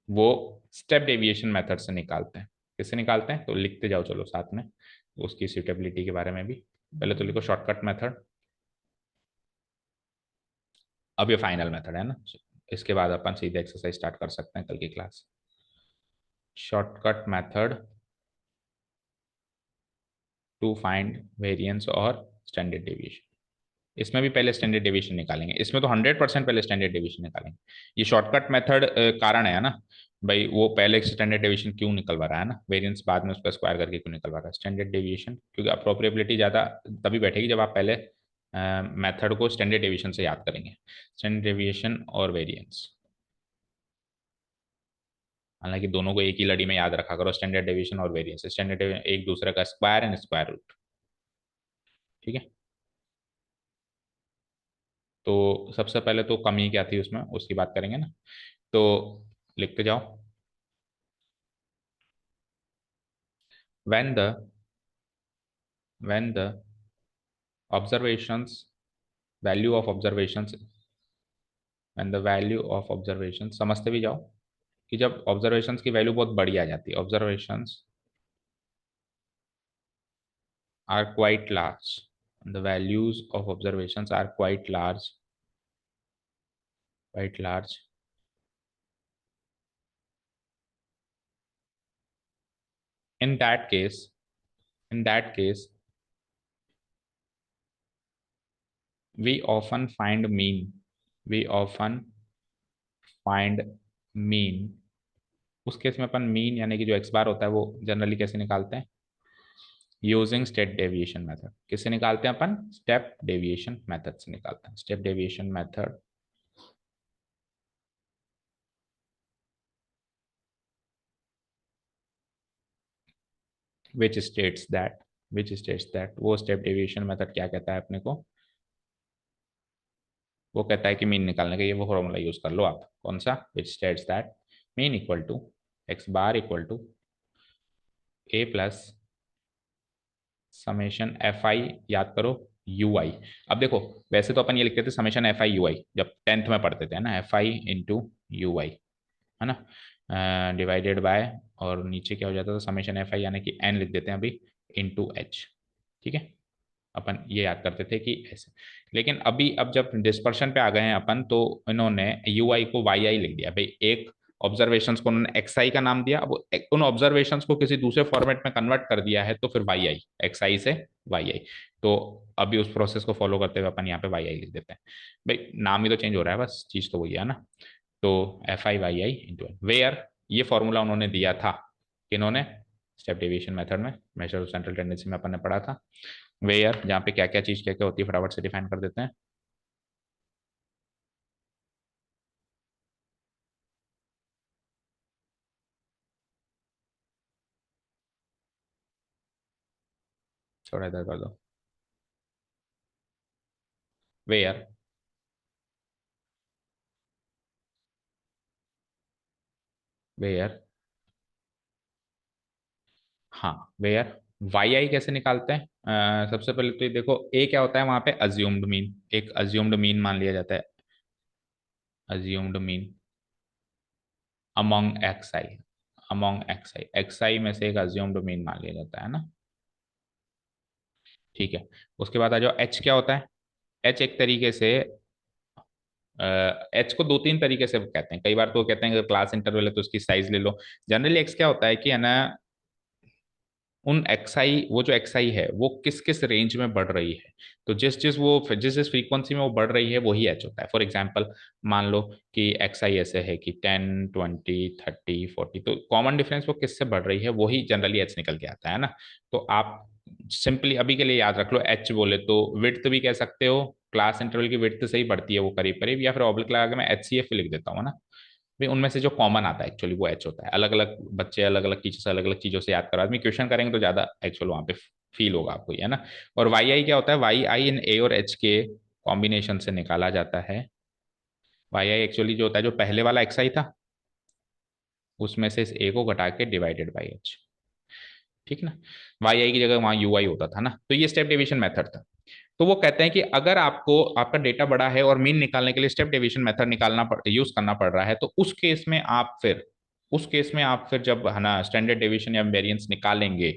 [SPEAKER 1] वो स्टेप डेविएशन मेथड से निकालते हैं। किससे निकालते हैं तो लिखते जाओ चलो साथ में, उसकी सूटेबिलिटी के बारे में भी। पहले तो लिखो शॉर्टकट मेथड, अब ये फाइनल मेथड है ना, इसके बाद अपन सीधे एक्सरसाइज स्टार्ट कर सकते हैं कल की class. Shortcut method to find variance और स्टैंडर्ड डेविएशन। इसमें भी पहले स्टैंडर्ड डेविएशन निकालेंगे, इसमें तो 100% पहले स्टैंडर्ड डेविएशन निकालेंगे। ये शॉर्टकट मेथड कारण है ना भाई, वो पहले स्टैंडर्ड डेविएशन क्यों निकलवा रहा है ना, वेरिएंस बाद में उसका स्क्वायर करके क्यों निकलवा रहा है स्टैंडर्ड डेविएशन, क्योंकि अप्रोप्रिएबिलिटी ज्यादा तभी बैठेगी जब आप पहले मेथड को स्टैंडर्ड डेविएशन से याद करेंगे, स्टैंडर्ड डेविएशन और वेरिएंस। हालांकि दोनों को एक ही लड़ी में याद रखा करो, स्टैंडर्ड डेविएशन और वेरिएंस, स्टैंडर्ड एक दूसरे का स्क्वायर एंड स्क्वायर रूट। ठीक है। तो सबसे पहले तो कमी क्या थी उसमें उसकी बात करेंगे ना, तो लिखते जाओ। when the when the observations value of observations when the value of observations, समझते भी जाओ कि जब ऑब्जर्वेशंस की वैल्यू बहुत बड़ी आ जाती है, observations are quite large, the values of observations are quite large, in that case, in that case we often find mean, we often find mean। उस केस में अपन मीन यानी कि जो एक्स बार होता है वो जनरली कैसे निकालते हैं, यूजिंग स्टेप डेविएशन मेथड। किससे निकालते हैं अपन, स्टेप डेविएशन मेथड से निकालते हैं, step deviation method which states that वो स्टेप डेविएशन मेथड क्या कहता है अपने को, वो कहता है कि मीन निकालने का ये वो फॉर्मूला यूज कर लो आप, कौन सा, which states that mean equal to X bar equal to A plus summation F I, याद करो यू आई। अब देखो वैसे तो अपन ये लिखते थे समेशन एफ आई यू आई जब टेंथ में पढ़ते थे ना, एफ आई इंटू यू आई, है ना, डिवाइडेड बाय, और नीचे क्या हो जाता था समेशन एफ आई यानी कि एन लिख देते हैं अभी इंटू एच। ठीक है, अपन ये याद करते थे कि ऐसे। लेकिन अभी अब जब डिस्पर्शन पे आ गए हैं अपन तो इन्होंने यू आई को वाई आई लिख दिया भाई, एक ऑब्जर्वेशंस को उन्होंने एक्स आई का नाम दिया, अब उन ऑब्जर्वेशंस को किसी दूसरे फॉर्मेट में कन्वर्ट कर दिया है तो फिर वाई आई, एक्स आई से वाई आई। तो अभी उस प्रोसेस को फॉलो करते हुए अपन यहाँ पे वाई आई लिख देते हैं भाई, नाम ही तो चेंज हो रहा है, बस चीज तो वही है ना। तो F I Y I into where ये फॉर्मूला उन्होंने दिया था, किन्होंने, स्टेप डेविएशन मेथड में, मेजर ऑफ सेंट्रल टेंडेंसी में अपन ने पढ़ा था। वेयर, जहाँ पे क्या क्या चीज क्या क्या होती है फटाफट से डिफाइन कर देते हैं। थोड़ा इधर कर दो। वेयर, वेयर, हाँ वेयर, वाई आई कैसे निकालते हैं? सबसे पहले तो ये देखो, ए क्या होता है वहां पे, अज्यूम्ड मीन, एक अज्यूम्ड मीन मान लिया जाता है, अज्यूम्ड मीन अमोंग एक्स आई, अमोंग एक्स आई में से एक अज्यूम्ड मीन मान लिया जाता है ना। ठीक है, उसके बाद आ जाओ, एच क्या होता है? एच एक तरीके से, एच को दो तीन तरीके से कहते हैं, कई बार तो कहते हैं कि क्लास इंटरवल है तो उसकी साइज ले लो। जनरली एक्स क्या होता है कि है ना, उन एक्सआई, वो जो एक्सआई है वो किस किस रेंज में बढ़ रही है, तो जिस जिस फ्रीक्वेंसी में वो बढ़ रही है वही एच होता है। फॉर एग्जांपल, मान लो कि एक्सआई ऐसे है कि 10, 20, 30, 40, तो कॉमन डिफरेंस वो किससे बढ़ रही है वही जनरली एच निकल के आता है ना। तो आप सिंपली अभी के लिए याद रख लो, एच बोले तो विड्थ भी कह सकते हो, क्लास इंटरवल की विड्थ से ही बढ़ती है वो करीब करीब, या फिर ऑब्लिक लगा के मैं एच सी एफ लिख देता हूँ ना। भाई उनमें से जो कॉमन आता है एक्चुअली वो एच होता है। अलग अलग बच्चे अलग अलग टीचर्स अलग अलग चीजों से याद करो, आदमी क्वेश्चन करेंगे तो ज्यादा एक्चुअल वहां पे फील होगा आपको, ये है ना। और वाई आई क्या होता है? वाई आई इन ए और एच के कॉम्बिनेशन से निकाला जाता है। वाई आई एक्चुअली जो होता है, जो पहले वाला एक्स आई था उसमें से इस ए को घटा के डिवाइडेड बाई एच, ठीक ना। वाई आई की जगह वहां यू आई होता था ना, तो ये स्टेप डिवीजन मेथड था। तो वो कहते हैं कि अगर आपको आपका डेटा बड़ा है और मीन निकालने के लिए स्टेप डिवीजन मेथड यूज करना पड़ रहा है, तो उस केस में आप फिर जब है ना स्टैंडर्ड डेविएशन या वेरिएंस निकालेंगे,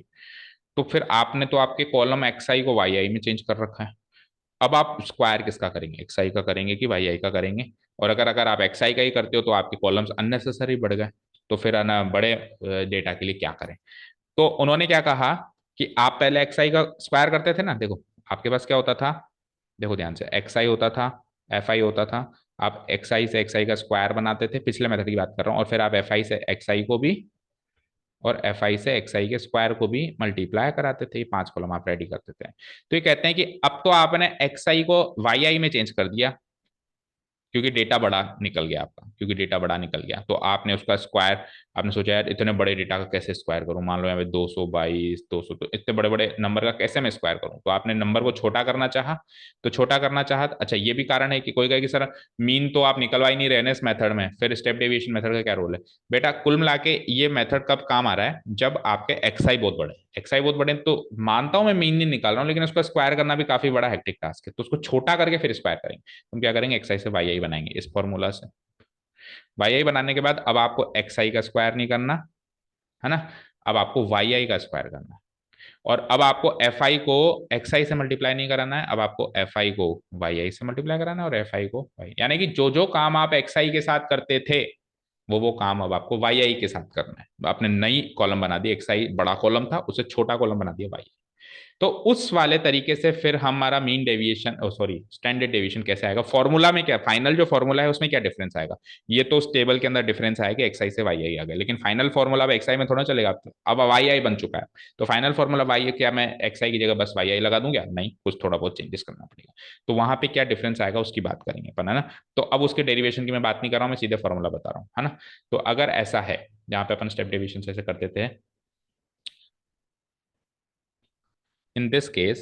[SPEAKER 1] तो फिर आपने तो आपके कॉलम एक्स आई को वाई आई में चेंज कर रखा है। अब आप स्क्वायर किसका करेंगे, एक्स आई का करेंगे कि वाई आई का करेंगे? और अगर अगर आप एक्स आई का ही करते हो तो आपके कॉलम्स अननेसेसरी बढ़ गए, तो फिर है ना बड़े डेटा के लिए क्या करें? तो उन्होंने क्या कहा कि आप पहले एक्स आई का स्क्वायर करते थे ना, देखो आपके पास क्या होता था, देखो ध्यान से, एक्स आई होता था, एफ आई होता था, आप एक्स आई से एक्स आई का स्क्वायर बनाते थे, पिछले मेथड की बात कर रहा हूँ, और फिर आप एफ आई से एक्स आई को भी और एफ आई से एक्स आई के स्क्वायर को भी मल्टीप्लाई कराते थे, ये पांच कॉलम आप रेडी करते थे। तो ये कहते हैं कि अब तो आपने एक्स आई को वाई आई में चेंज कर दिया, क्योंकि डेटा बड़ा निकल गया आपका, क्योंकि डेटा बड़ा निकल गया तो आपने उसका स्क्वायर, आपने सोचा यार इतने बड़े डेटा का कैसे स्क्वायर करूं, मान लो यहाँ पे 222 200, तो इतने बड़े बड़े नंबर का कैसे मैं स्क्वायर करूं, तो आपने नंबर को छोटा करना चाहा। तो छोटा करना चाहा, अच्छा ये भी कारण है कि कोई कहे कि सर मीन तो आप निकलवा ही नहीं रहे ना इस मेथड में, फिर स्टेप डेविएशन मेथड का क्या रोल है? बेटा कुल मिला के ये मेथड कब काम आ रहा है, जब आपके एक्सआई बहुत बड़े, एक्सआई बहुत बड़े तो मानता हूं मैं मीन नहीं निकाल रहा हूं, लेकिन उसका स्क्वायर करना भी काफी बड़ा हेक्टिक टास्क है, तो उसको छोटा करके फिर स्क्वायर करेंगे। हम क्या करेंगे, एक्स आई से वाई आई बनाएंगे इस फॉर्मूला से। वाई आई बनाने के बाद अब आपको एक्स आई का स्क्वायर नहीं करना है ना, अब आपको वाई आई का स्क्वायर करना है। और अब आपको एफ आई को एक्स आई से मल्टीप्लाई नहीं कराना है, अब आपको एफ आई को वाई आई से मल्टीप्लाई कराना है, और एफ आई को वाई, यानी कि जो जो काम आप एक्स आई के साथ करते थे वो काम अब आपको वाई आई के साथ करना है। आपने नई कॉलम बना दी, एक्स आई बड़ा कॉलम था उसे छोटा कॉलम बना दिया वाई। तो उस वाले तरीके से फिर हमारा mean deviation, sorry standard deviation कैसे आएगा, फॉर्मूला में क्या, फाइनल जो फॉर्मूला है उसमें क्या डिफरेंस आएगा? ये तो उस टेबल के अंदर डिफरेंस आएगा, एक्स आई से वाई आई आ गया, लेकिन फाइनल फॉर्मूला अब एक्स आई में थोड़ा चलेगा, अब वाई आई बन चुका है। तो फाइनल फॉर्मूला वाई, क्या मैं एक्स आई की जगह बस वाई आई लगा दूंगा? नहीं, कुछ थोड़ा बहुत चेंजेस करना पड़ेगा। तो वहां पे क्या डिफरेंस आएगा उसकी बात करेंगे अपन, है ना। तो अब उसके डेरिवेशन की मैं बात नहीं कर रहा हूँ, मैं सीधे फॉर्मूला बता रहा हूँ, है ना। तो अगर ऐसा है, जहाँ पे अपन स्टेप डेविएशन से ऐसे करते थे, in this case,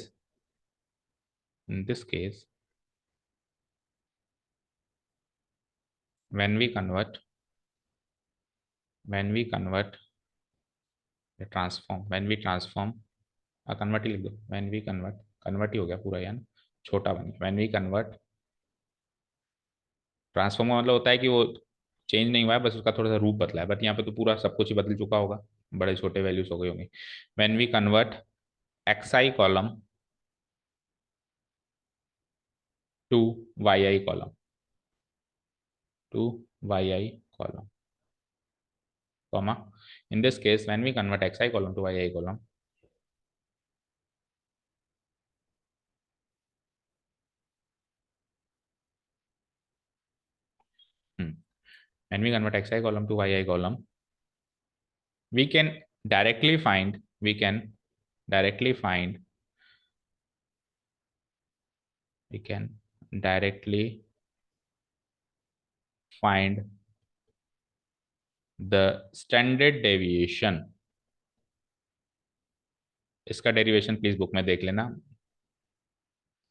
[SPEAKER 1] in this case when we convert, when we convert transform, when we transform, convert ही लिख दो, when we convert, कन्वर्ट ही हो गया पूरा यार, छोटा बन गया, when we convert, ट्रांसफॉर्म का मतलब होता है कि वो चेंज नहीं हुआ है, बस उसका थोड़ा सा रूप बदला है, बट यहाँ पे तो पूरा सब कुछ ही बदल चुका होगा, बड़े छोटे वैल्यूज हो गए होंगे। when we convert xi column to yi column, to yi column, comma, in this case when we convert xi column to yi column, when we convert xi column to yi column, we can directly find we can directly find we can directly find the standard deviation. इसका derivation please book में देख लेना,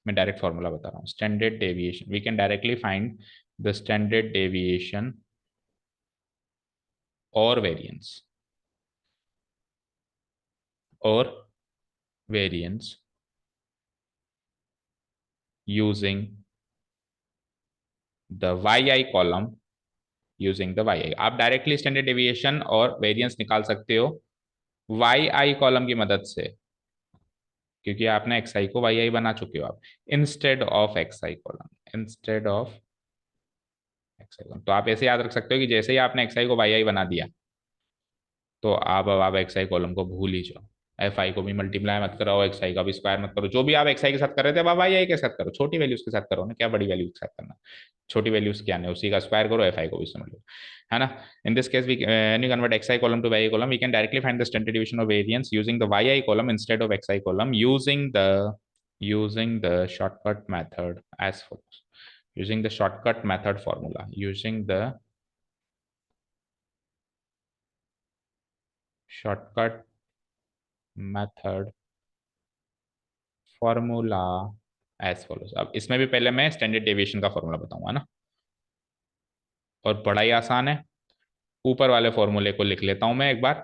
[SPEAKER 1] मैं direct formula बता रहा हूँ. Standard deviation, we can directly find the standard deviation और variance और variance using the Y I column. Using the Y I, आप डायरेक्टली स्टैंडर्ड डेविएशन और वेरिएंस निकाल सकते हो वाई आई कॉलम की मदद से, क्योंकि आपने एक्स आई को वाई आई बना चुके हो आप, instead of x I column, instead of x I column. तो आप ऐसे याद रख सकते हो कि जैसे ही आपने एक्स आई को वाई आई बना दिया, तो आप एक्स आई कॉलम को भूल ही जाओ. एफ आई को भी मल्टीप्लाई मत करो, एक्स आई का भी स्क्वायर मत करो, जो भी आप एक्स आई के साथ कर रहे थे आप वाई आई के साथ करो, छोटी वैल्यूज के साथ करो ना, क्या बड़ी वैल्यूज के साथ करना. छोटी वैल्यूज क्या नहीं, उसी का स्क्वायर करो, एफ आई को भी समझ लो, है ना. In this case we when you convert xi column to yi column, we can directly find the standard deviation of variance using the yi column instead of xi column, using the shortcut method as follows. Using the shortcut method formula, using the shortcut method formula as follows. अब इसमें भी पहले मैं standard deviation का formula बताऊंगा ना, और बड़ा ही आसान है. ऊपर वाले फॉर्मूले को लिख लेता हूं मैं एक बार,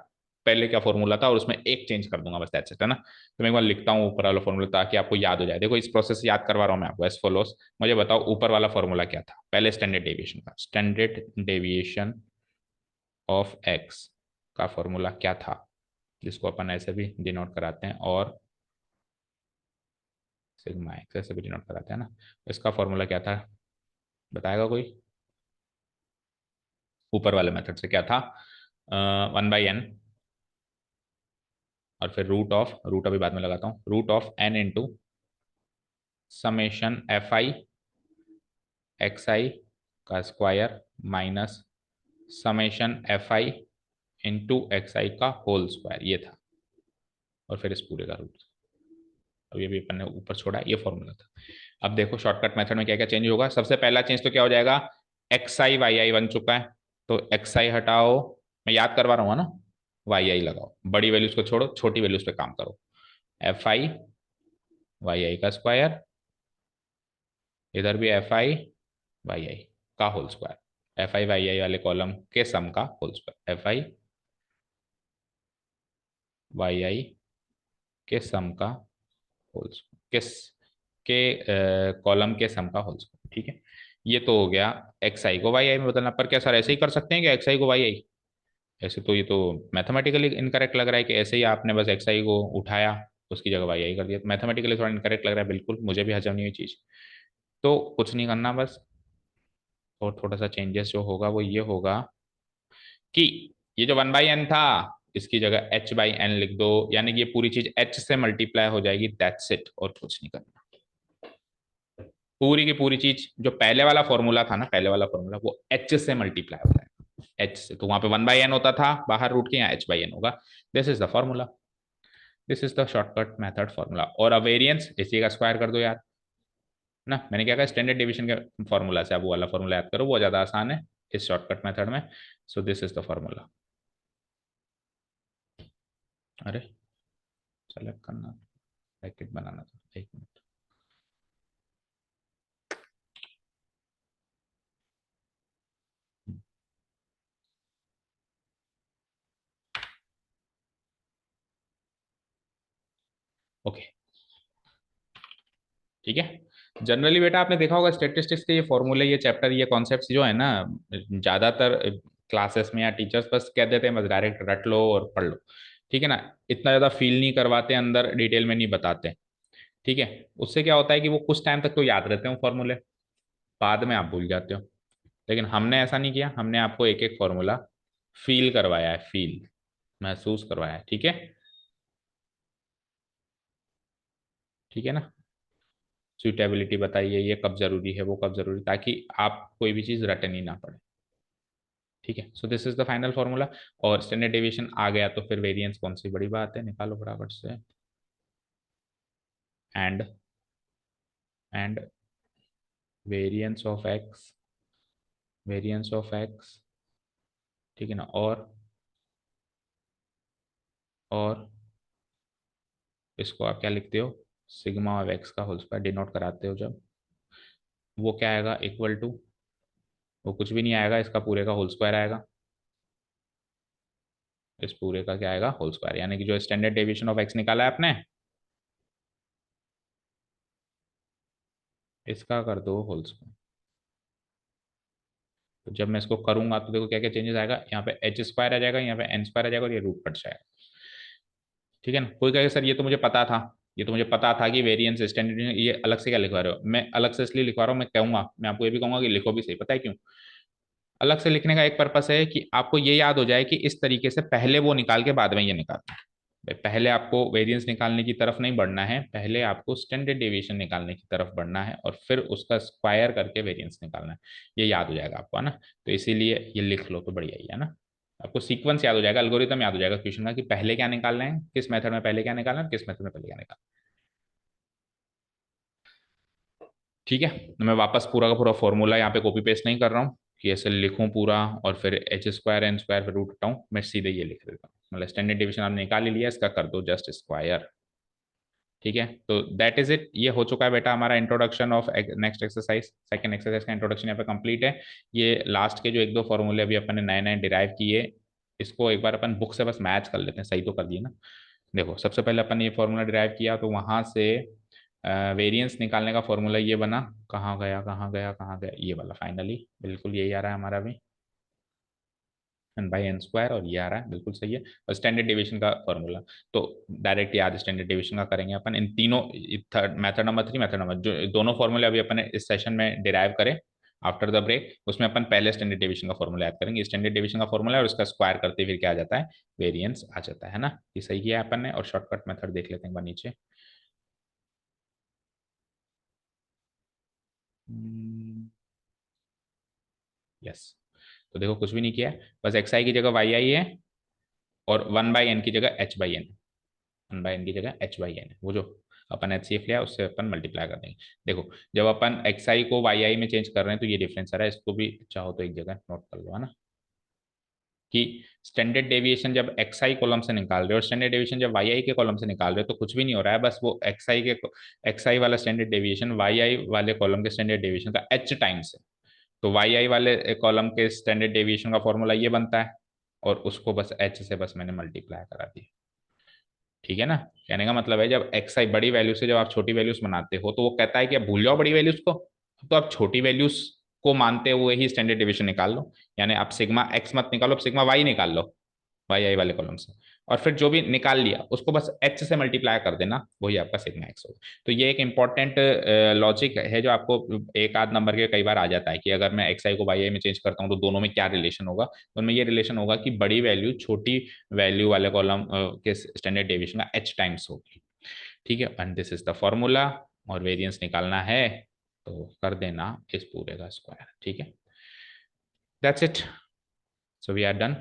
[SPEAKER 1] पहले क्या फॉर्मूला था और उसमें एक चेंज कर दूंगा बस, दैट्स इट, है ना. तो मैं एक बार लिखता हूँ ऊपर वाला फॉर्मूला ताकि आपको याद हो जाए. देखो इस प्रोसेस से याद करवा रहा हूँ मैं आपको एज फॉलोज. मुझे बताओ ऊपर वाला फॉर्मूला क्या था पहले स्टैंडर्ड डेविएशन का. स्टैंडर्ड डेविएशन ऑफ एक्स का फॉर्मूला क्या था, जिसको अपन ऐसे भी डिनोट कराते हैं, और सिग्मा एक्स ऐसे भी डिनोट कराते हैं ना. इसका फॉर्मूला क्या था, बताएगा कोई. ऊपर वाले मेथड से क्या था, 1/n, और फिर रूट अभी बाद में लगाता हूँ, root of n into summation F I X I का square minus summation F I into X I का होल स्क्वायर, ये था, और फिर इस पूरे का रूट. अब ये भी अपन ने ऊपर छोड़ा, ये फॉर्मूला था. अब देखो शॉर्टकट मेथड में क्या क्या चेंज होगा. सबसे पहला चेंज तो क्या हो जाएगा, एक्स आई वाई आई बन चुका है, तो एक्स आई हटाओ, मैं याद करवा रहा हूँ ना, वाई आई लगाओ, बड़ी वैल्यूज को छोड़ो, छोटी वैल्यूज पे काम करो. एफ आई वाई आई का स्क्वायर, इधर भी एफ आई वाई आई का whole square, F I Y I वाले कॉलम के सम का whole square, F I Y I के सम का होल स्क्वायर, किस के कॉलम के सम का होल स्क्वायर. ठीक है, ये तो हो गया एक्स आई को वाई आई में बदलना. पर क्या सर ऐसे ही कर सकते हैं कि एक्स आई को वाई आई, ऐसे तो ये तो मैथमेटिकली इनकरेक्ट लग रहा है कि ऐसे ही आपने बस एक्स आई को उठाया, उसकी जगह वाई आई कर दिया. मैथमेटिकली थोड़ा इनकरेक्ट लग रहा है, बिल्कुल मुझे भी हजम नहीं हुई चीज. तो कुछ नहीं करना बस, और थोड़ा सा चेंजेस जो होगा वो ये होगा कि ये जो 1/n था, इसकी जगह h/n लिख दो, यानी कि ये पूरी चीज h से मल्टीप्लाई हो जाएगी, दैट्स इट, और कुछ नहीं करना. पूरी की पूरी चीज जो पहले वाला फॉर्मूला था ना, पहले वाला फॉर्मूला वो h से मल्टीप्लाई होता है, h से. तो वहां पे 1/n होता था बाहर रूट के, यहाँ h/n होगा. This is the formula, this is the shortcut method formula. और अब वेरिएंस इसी का स्क्वायर कर दो यार, ना. मैंने क्या कहा, स्टैंडर्ड डिवीजन के फॉर्मूला से आप वो वाला फॉर्मूला याद करो, वो ज्यादा आसान है इस शॉर्टकट मेथड में. So this is the formula. अरे सेलेक्ट करना, ब्रैकेट बनाना था, एक मिनट. ओके, ठीक है. जनरली बेटा आपने देखा होगा स्टेटिस्टिक्स के ये फॉर्मूले, ये चैप्टर, ये कॉन्सेप्ट्स जो है ना, ज्यादातर क्लासेस में या टीचर्स बस कह देते हैं बस डायरेक्ट रट लो और पढ़ लो. ठीक है ना, इतना ज्यादा फील नहीं करवाते, अंदर डिटेल में नहीं बताते. ठीक है, उससे क्या होता है कि वो कुछ टाइम तक तो याद रहते हो फॉर्मूले, बाद में आप भूल जाते हो. लेकिन हमने ऐसा नहीं किया, हमने आपको एक एक फॉर्मूला फील करवाया है, फील, महसूस करवाया है. ठीक है, ठीक है ना. सुइटेबिलिटी बताइए, ये कब जरूरी है, वो कब जरूरी, ताकि आप कोई भी चीज रटनी ना पड़े. ठीक है, so this is the final formula. और स्टैंडर्ड डेविएशन आ गया तो फिर वेरिएंस कौन सी बड़ी बात है, निकालो फटाफट से। And and variance of x, variance of X, ठीक है ना, और इसको आप क्या लिखते हो, सिग्मा ऑफ एक्स का होल स्क्वायर डिनोट कराते हो जब, वो क्या आएगा इक्वल टू, वो कुछ भी नहीं आएगा, इसका पूरे का होल स्क्वायर आएगा। इस पूरे का क्या आएगा, होल स्क्वायर, यानी कि जो स्टैंडर्ड डेविएशन ऑफ एक्स निकाला है आपने, इसका कर दो होल स्क्वायर। तो जब मैं इसको करूंगा तो देखो क्या क्या चेंजेस आएगा, यहाँ पे एच स्क्वायर आ जाएगा, यहाँ पे एन स्क्वायर आ जाएगा, और ये रूट कट जाएगा। ठीक है ना, कोई कहेगा सर ये तो मुझे पता था, ये तो मुझे पता था कि वेरिएंस स्टैंडर्ड, ये अलग से क्या लिखवा रहे हो, मैं अलग से इसलिए लिखवा रहा हूँ, मैं कहूंगा, मैं आपको ये भी कहूंगा कि लिखो भी सही, पता है क्यों अलग से लिखने का, एक पर्पस है कि आपको ये याद हो जाए कि इस तरीके से पहले वो निकाल के बाद में ये निकालना है। पहले आपको वेरिएंस निकालने की तरफ नहीं बढ़ना है, पहले आपको स्टैंडर्ड डेविएशन निकालने की तरफ बढ़ना है, और फिर उसका स्क्वायर करके वेरिएंस निकालना है। ये याद हो जाएगा आपको, है ना, तो इसीलिए ये लिख लो तो बढ़िया ही है ना, आपको सीक्वेंस याद हो जाएगा, एल्गोरिथम याद हो जाएगा क्वेश्चन का, कि पहले क्या निकालना है, किस मेथड में पहले क्या निकालना है, किस मेथड में पहले क्या निकालना है। ठीक है, तो मैं वापस पूरा का पूरा फॉर्मूला यहाँ पे कॉपी पेस्ट नहीं कर रहा हूँ कि ऐसे लिखूं पूरा और फिर एच स्क्वायर एन स्क्वायर फिर रूट हटाऊं, मैं सीधे ये लिख देता हूँ, मतलब स्टैंडर्ड डिवीजन आपने निकाल ही लिया, इसका कर दो जस्ट स्क्वायर। ठीक है, तो दैट इज इट, ये हो चुका है बेटा हमारा introduction of next exercise, second exercise का इंट्रोडक्शन यहाँ पे कंप्लीट है। ये लास्ट के जो एक दो फॉर्मूले अभी अपन ने नए नए डिराइव किए, इसको एक बार अपन बुक से बस मैच कर लेते हैं, सही तो कर दिए ना। देखो सबसे पहले अपन ने ये फॉर्मूला डिराइव किया, तो वहां से वेरिएंस निकालने का फॉर्मूला ये बना, कहाँ गया कहाँ गया कहाँ गया, ये वाला फाइनली बिल्कुल यही आ रहा है हमारा भी, एन बाई एन स्क्वायर, और ये आ रहा है बिल्कुल सही है। और स्टैंडर्ड डेविएशन का फॉर्मूला तो डायरेक्ट याद स्टैंडर्ड डेविएशन का करेंगे अपन, इन तीनों, third method number 3, method number जो दोनों फॉर्मूले अभी अपन ने इस सेशन में डिराइव करे आफ्टर द ब्रेक, उसमें अपन पहले स्टैंडर्ड डेविएशन का फॉर्मूला याद करेंगे, स्टैंडर्ड डेविएशन का फॉर्मूला और उसका स्क्वायर करते फिर क्या आ जाता है, वेरिएंस आ जाता है ना, ये सही किया अपन ने। और शॉर्टकट मेथड देख लेते हैं एक बार नीचे। यस, तो देखो कुछ भी नहीं किया है, बस एक्स आई की जगह वाई आई है, और वन बाई एन की जगह H by n, one by n की जगह एच बाई एन है, वो जो अपन एच सी एफ लिया उससे अपन मल्टीप्लाई कर देंगे। देखो जब अपन एक्स आई को वाई आई में चेंज कर रहे हैं तो ये डिफरेंस आ रहा है, इसको भी चाहो तो एक जगह नोट कर लो, है ना, कि स्टैंडर्ड डेविएशन जब एक्स आई कॉलम से निकाल रहे हो और स्टैंडर्ड डेविएशन जब वाई आई के कॉलम से निकाल रहे हो तो कुछ भी नहीं हो रहा है, बस वो एक्स आई वाला स्टैंडर्ड डेविएशन वाई आई वाले कॉलम के स्टैंडर्ड डेविएशन का एच टाइम्स है। तो वाई आई वाले कॉलम के स्टैंडर्ड डेविएशन का फॉर्मूला ये बनता है, और उसको बस एच से बस मैंने मल्टीप्लाई करा दिया। ठीक है ना, कहने का मतलब है जब एक्स आई बड़ी वैल्यू से जब आप छोटी वैल्यूज बनाते हो तो वो कहता है कि आप भूल जाओ बड़ी वैल्यूज को, तो आप छोटी वैल्यूज को मानते हुए ही स्टैंडर्ड डिवीजन निकाल लो, यानी आप सिग्मा एक्स मत निकालो, आप सिग्मा वाई निकाल लो वाई आई वाले कॉलम से, और फिर जो भी निकाल लिया उसको बस एच से मल्टीप्लाई कर देना, वही आपका सिग्मा एक्स होगा। तो ये एक इंपॉर्टेंट लॉजिक है जो आपको एक आध नंबर के कई बार आ जाता है, कि अगर मैं एक्स आई को वाई आई में चेंज करता हूँ तो दोनों में क्या रिलेशन होगा, तो उनमें ये रिलेशन होगा कि बड़ी वैल्यू छोटी वैल्यू वाले कॉलम के स्टैंडर्ड डेविएशन का एच टाइम्स होगी। ठीक है, and this is the formula, और वेरिएंस निकालना है तो कर देना इस पूरे का स्क्वायर। ठीक है, that's it, so we are done.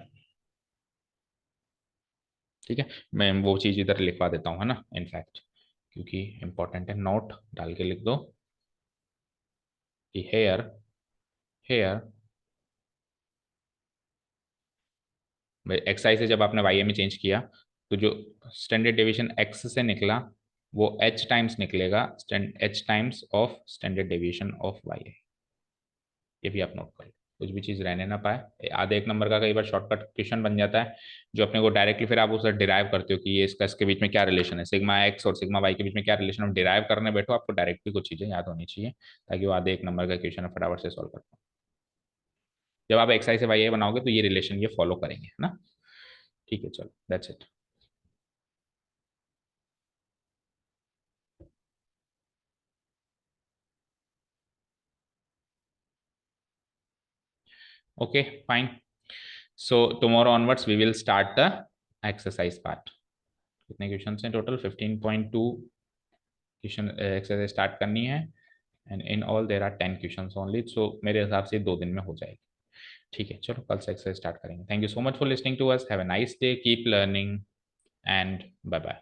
[SPEAKER 1] ठीक है, मैं वो चीज इधर लिखवा देता हूँ, है ना, इनफैक्ट क्योंकि इंपॉर्टेंट है, नोट डाल के लिख दो कि हेयर हेयर एक्स आई से जब आपने वाई में चेंज किया तो जो स्टैंडर्ड डेविएशन एक्स से निकला वो एच टाइम्स निकलेगा, H times of standard deviation of Y, ये भी आप नोट कर लो, कुछ भी चीज रहने ना पाए। आधे एक नंबर का कई बार शॉर्टकट क्वेश्चन बन जाता है जो अपने को डायरेक्टली फिर आप उसे डिराइव करते हो कि ये इसका इसके बीच में क्या रिलेशन है, सिग्मा एक्स और सिग्मा वाई के बीच में क्या रिलेशन, हम डिराइव करने बैठो आपको डायरेक्टली कुछ चीजें याद होनी चाहिए, ताकि वो आधे एक नंबर का क्वेश्चन फटाफट से सॉल्व कर पाओ। जब आप एक्स आई से वाई आई बनाओगे तो ये रिलेशन ये फॉलो करेंगे, है ना। ठीक है, चलो that's it. Okay fine, so tomorrow onwards we will start the exercise part. कितने क्वेश्चन हैं टोटल, 15.2 क्वेश्चन एक्सरसाइज स्टार्ट करनी है, and in all there are 10 question only, so मेरे हिसाब से 2 दिन में हो जाएगी। ठीक है, चलो कल से एक्सरसाइज स्टार्ट करेंगे। Thank you so much for listening to us, have a nice day, keep learning and bye bye.